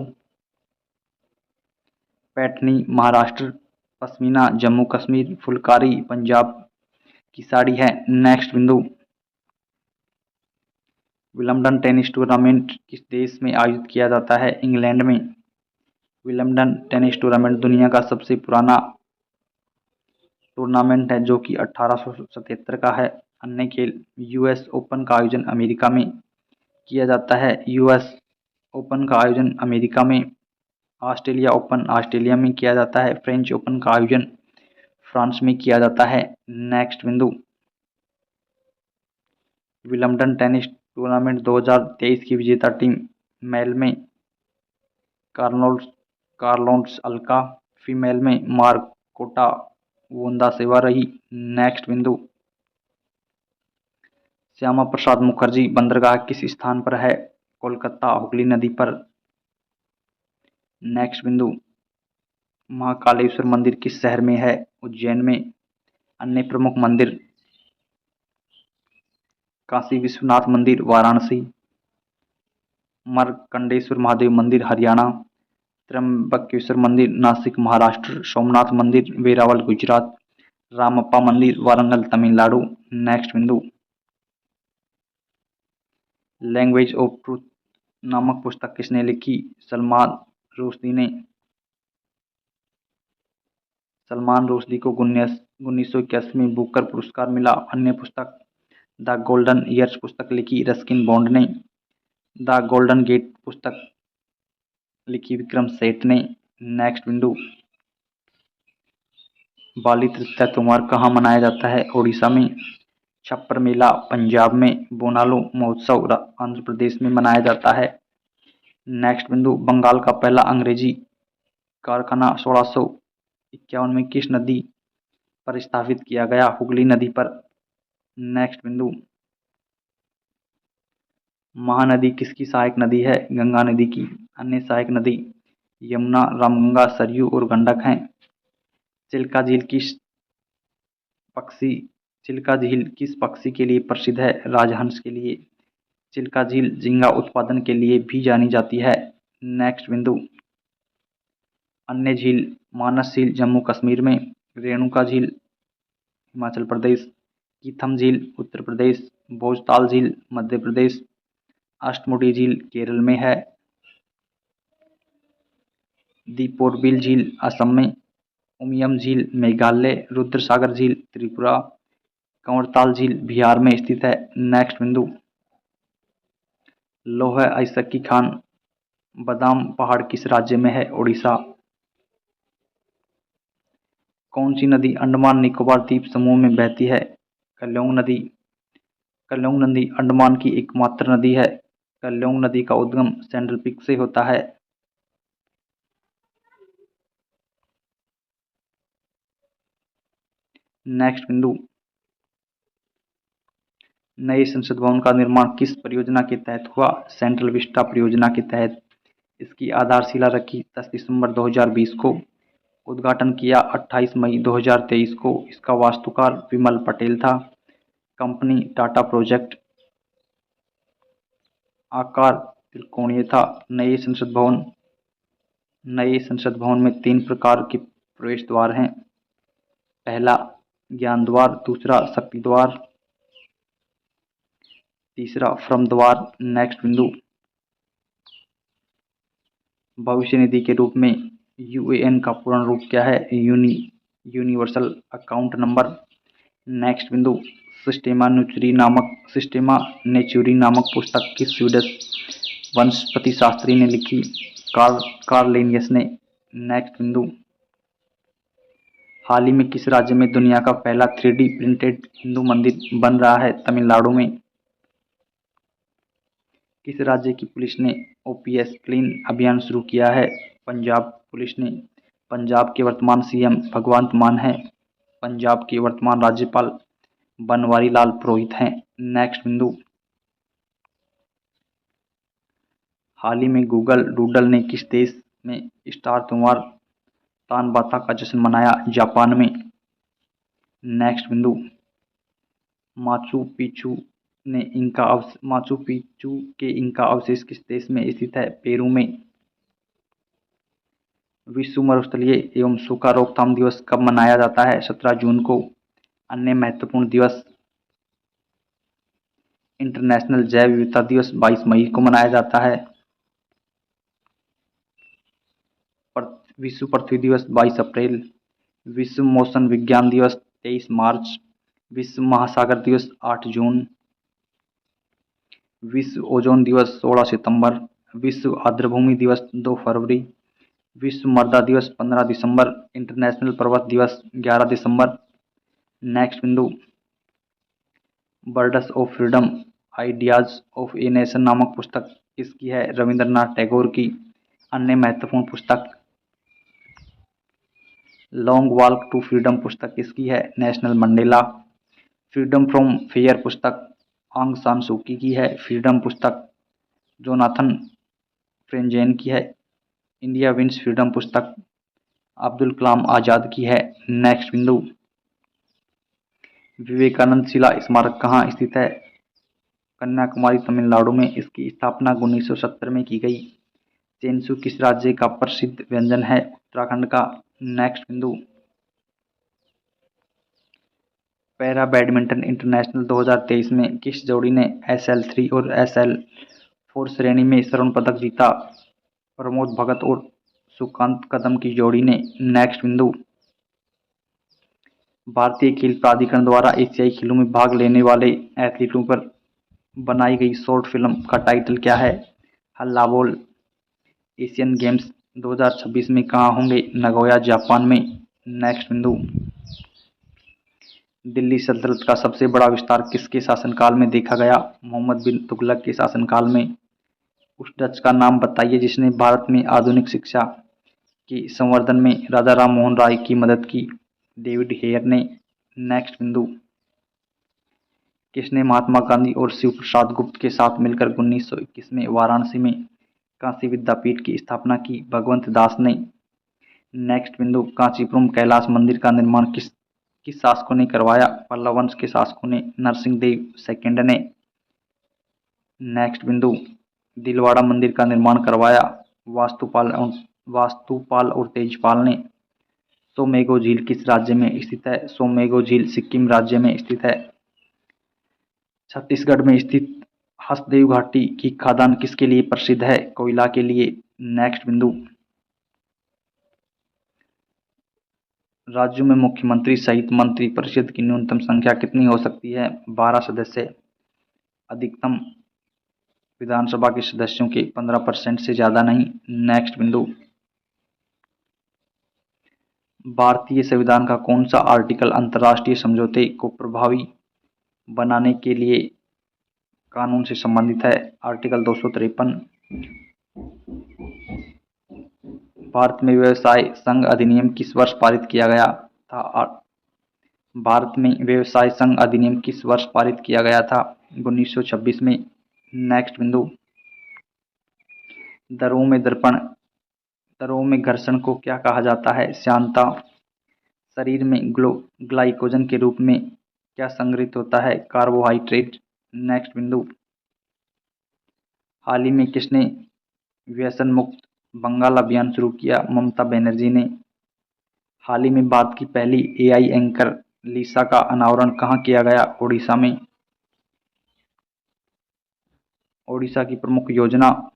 पैठनी महाराष्ट्र, पश्मीना जम्मू कश्मीर, फुलकारी पंजाब की साड़ी है। नेक्स्ट बिंदु, विंबलडन टेनिस टूर्नामेंट किस देश में आयोजित किया जाता है? इंग्लैंड में। विंबलडन टेनिस टूर्नामेंट दुनिया का सबसे पुराना टूर्नामेंट है जो कि 1877 का है। अन्य खेल, यूएस ओपन का आयोजन अमेरिका में किया जाता है। यूएस ओपन का आयोजन अमेरिका में। ऑस्ट्रेलिया ओपन ऑस्ट्रेलिया में किया जाता है। फ्रेंच ओपन का आयोजन फ्रांस में किया जाता है। नेक्स्ट बिंदु, विंबलडन टेनिस टूर्नामेंट 2023 की विजेता टीम मेल में कार्लोस अल्का, फीमेल में मार्कोटा वोंदासेवा रही। नेक्स्ट बिंदु, श्यामा प्रसाद मुखर्जी बंदरगाह किस स्थान पर है? कोलकाता हुगली नदी पर। नेक्स्ट बिंदु, महाकालेश्वर मंदिर किस शहर में है? उज्जैन में। अन्य प्रमुख मंदिर, काशी विश्वनाथ मंदिर वाराणसी, मरकंडेश्वर महादेव मंदिर हरियाणा, त्र्यंबकेश्वर मंदिर नासिक महाराष्ट्र, सोमनाथ मंदिर वेरावल गुजरात, रामप्पा मंदिर वारंगल तमिलनाडु। नेक्स्ट बिंदु, लैंग्वेज ऑफ ट्रूथ नामक पुस्तक किसने लिखी? सलमान रुश्दी को 1981 में बुकर पुरस्कार मिला। अन्य पुस्तक, द गोल्डन ईयर्स पुस्तक लिखी रस्किन बॉन्ड ने। द गोल्डन गेट पुस्तक लिखी विक्रम सेठ ने। नेक्स्ट बिंदु, बाली तृतीया त्योहार कहाँ मनाया जाता है? ओडिशा में। छप्पर मेला पंजाब में, बोनालू महोत्सव आंध्र प्रदेश में मनाया जाता है। नेक्स्ट बिंदु, बंगाल का पहला अंग्रेजी कारखाना 1651 में किस नदी पर स्थापित किया गया? हुगली नदी पर। नेक्स्ट बिंदु, महानदी किसकी सहायक नदी है? गंगा नदी की। अन्य सहायक नदी यमुना, रामगंगा, सरयू और गंडक हैं। चिल्का झील किस पक्षी चिल्का झील किस पक्षी के लिए प्रसिद्ध है? राजहंस के लिए। चिल्का झील झींगा उत्पादन के लिए भी जानी जाती है। नेक्स्ट बिंदु, अन्य झील, मानस झील जम्मू कश्मीर में, रेणुका झील हिमाचल प्रदेश, कीथम झील उत्तर प्रदेश, भोजताल झील मध्य प्रदेश, अष्टमुडी झील केरल में है, दीपोरबिल झील असम में, उमियम झील मेघालय, रुद्रसागर झील त्रिपुरा, कंवरताल झील बिहार में स्थित है। नेक्स्ट बिंदु, लौह अयस्क की खान बादाम पहाड़ किस राज्य में है? उड़ीसा। कौन सी नदी अंडमान निकोबार द्वीप समूह में बहती है? कल्योंग नदी। कल्योंग नदी अंडमान की एकमात्र नदी है। कल्योंग नदी का उद्गम सेंट्रल पीक से होता है। नेक्स्ट बिंदु, नए संसद भवन का निर्माण किस परियोजना के तहत हुआ? सेंट्रल विस्टा परियोजना के तहत। इसकी आधारशिला रखी 10 दिसंबर 2020 को, उद्घाटन किया 28 मई 2023 को। इसका वास्तुकार विमल पटेल था। Company Tata project. आकार त्रिकोणीय था। नए संसद भवन में 3 प्रकार के प्रवेश द्वार हैं। पहला ज्ञान द्वार, दूसरा शक्ति द्वार, तीसरा फ्रम द्वार। नेक्स्ट बिंदु, भविष्य निधि के रूप में यूएएन का पूर्ण रूप क्या है? Universal account number. नेक्स्ट बिंदु, सिस्टेमा नेचुरी नामक पुस्तक किस स्वीडिश वनस्पति शास्त्री ने लिखी? कार्ल लिनियस ने। नेक्स्ट बिंदु, हाल ही में किस राज्य में दुनिया का पहला 3D प्रिंटेड हिंदू मंदिर बन रहा है? तमिलनाडु में। किस राज्य की पुलिस ने ओपीएस क्लीन अभियान शुरू किया है? पंजाब पुलिस ने। पंजाब के वर्तमान सीएम भगवंत मान हैं। पंजाब के वर्तमान राज्यपाल बनवारी लाल पुरोहित हैं। नेक्स्ट बिंदु, हाल ही में गूगल डूडल ने किस देश में स्टार त्योहार तानबाता का जश्न मनाया? जापान में। नेक्स्ट बिंदु, माचू पिच्चू के इंका अवशेष किस देश में स्थित है? पेरू में। विश्व मरुस्थलीय एवं सूखा रोकथाम दिवस कब मनाया जाता है? 17 जून को। अन्य महत्वपूर्ण दिवस, इंटरनेशनल जैव विविधता दिवस 22 मई को मनाया जाता है। विश्व पृथ्वी दिवस 22 अप्रैल, विश्व मौसम विज्ञान दिवस 23 मार्च, विश्व महासागर दिवस 8 जून, विश्व ओजोन दिवस 16 सितंबर, विश्व आर्द्रभूमि दिवस 2 फरवरी, विश्व मृदा दिवस 15 दिसंबर, इंटरनेशनल पर्वत दिवस 11 दिसंबर। नेक्स्ट बिंदु, birds of freedom ideas of a nation नामक पुस्तक किसकी है? रविंद्रनाथ टैगोर की। अन्य महत्वपूर्ण पुस्तक, लॉन्ग वॉक टू फ्रीडम पुस्तक किसकी है? National Mandela. Freedom from fair पुस्तक आंग सान सूकी की है। फ्रीडम पुस्तक जोनाथन फ्रेंजेन की है। इंडिया विंस फ्रीडम पुस्तक अब्दुल कलाम आज़ाद की है। नेक्स्ट बिंदु, विवेकानंद शिला स्मारक कहाँ स्थित है? कन्याकुमारी तमिलनाडु में। इसकी स्थापना 1970 में की गई। चेंसू किस राज्य का प्रसिद्ध व्यंजन है? उत्तराखंड का। नेक्स्ट बिंदु, पैरा बैडमिंटन इंटरनेशनल 2023 में किस जोड़ी ने SL3 और SL4 श्रेणी में स्वर्ण पदक जीता? प्रमोद भगत और सुकांत कदम की जोड़ी ने। नेक्स्ट बिंदु, भारतीय खेल प्राधिकरण द्वारा एशियाई खेलों में भाग लेने वाले एथलीटों पर बनाई गई शॉर्ट फिल्म का टाइटल क्या है? हल्ला बोल। एशियन गेम्स 2026 में कहाँ होंगे? नगोया जापान में। नेक्स्ट बिंदु, दिल्ली सल्तनत का सबसे बड़ा विस्तार किसके शासनकाल में देखा गया? मोहम्मद बिन तुगलक के शासनकाल में। उस डच का नाम बताइए जिसने भारत में आधुनिक शिक्षा के संवर्धन में राजा राम मोहन राय की मदद की? डेविड हेयर ने। नेक्स्ट बिंदु, किसने महात्मा गांधी और शिव प्रसाद गुप्त के साथ मिलकर 1921 में वाराणसी में काशी विद्यापीठ की स्थापना की? भगवंत दास ने। नेक्स्ट बिंदु, कांचीपुरम कैलाश मंदिर का निर्माण किस किस शासकों ने करवाया? पल्लव वंश के शासकों ने, नरसिंह देव सेकंड ने। नेक्स्ट बिंदु, दिलवाड़ा मंदिर का निर्माण करवाया? वास्तुपाल और तेजपाल ने। सोमेगो झील किस राज्य में स्थित है? सोमेगो झील सिक्किम राज्य में स्थित है। छत्तीसगढ़ में स्थित हसदेव घाटी की खदान किसके लिए प्रसिद्ध है? कोयला के लिए। नेक्स्ट बिंदु, राज्यों में मुख्यमंत्री सहित मंत्री परिषद की न्यूनतम संख्या कितनी हो सकती है? 12 सदस्य। अधिकतम विधानसभा के सदस्यों के 15% से ज्यादा नहीं। नेक्स्ट बिंदु, भारतीय संविधान का कौन सा आर्टिकल अंतर्राष्ट्रीय समझौते को प्रभावी बनाने के लिए कानून से संबंधित है? आर्टिकल 253। भारत में व्यवसाय संघ अधिनियम किस वर्ष पारित किया गया था? भारत में व्यवसाय संघ अधिनियम किस वर्ष पारित किया गया था? 1926 में। नेक्स्ट बिंदु, दरों में घर्षण को क्या कहा जाता है? श्यानता। शरीर में ग्लाइकोजन के रूप में क्या संग्रहित होता है? कार्बोहाइड्रेट। नेक्स्ट बिंदु, हाल ही में किसने व्यसन मुक्त बंगाल अभियान शुरू किया? ममता बनर्जी ने। हाल ही में भारत की पहली एआई एंकर लिसा का अनावरण कहाँ किया गया? ओडिशा में। ओडिशा की प्रमुख योजना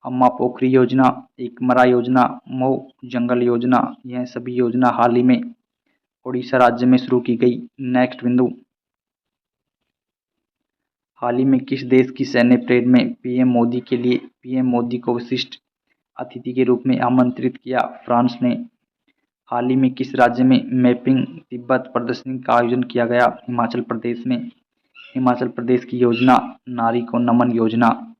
अम्मा पोखरी योजना, एकमरा योजना, मऊ जंगल योजना, यह सभी योजना हाल ही में ओडिशा राज्य में शुरू की गई। नेक्स्ट बिंदु, हाल ही में किस देश की सैन्य परेड में पीएम मोदी को विशिष्ट अतिथि के रूप में आमंत्रित किया? फ्रांस ने। हाल ही में किस राज्य में मैपिंग तिब्बत प्रदर्शनी का आयोजन किया गया? हिमाचल प्रदेश में। हिमाचल प्रदेश की योजना नारी को नमन योजना।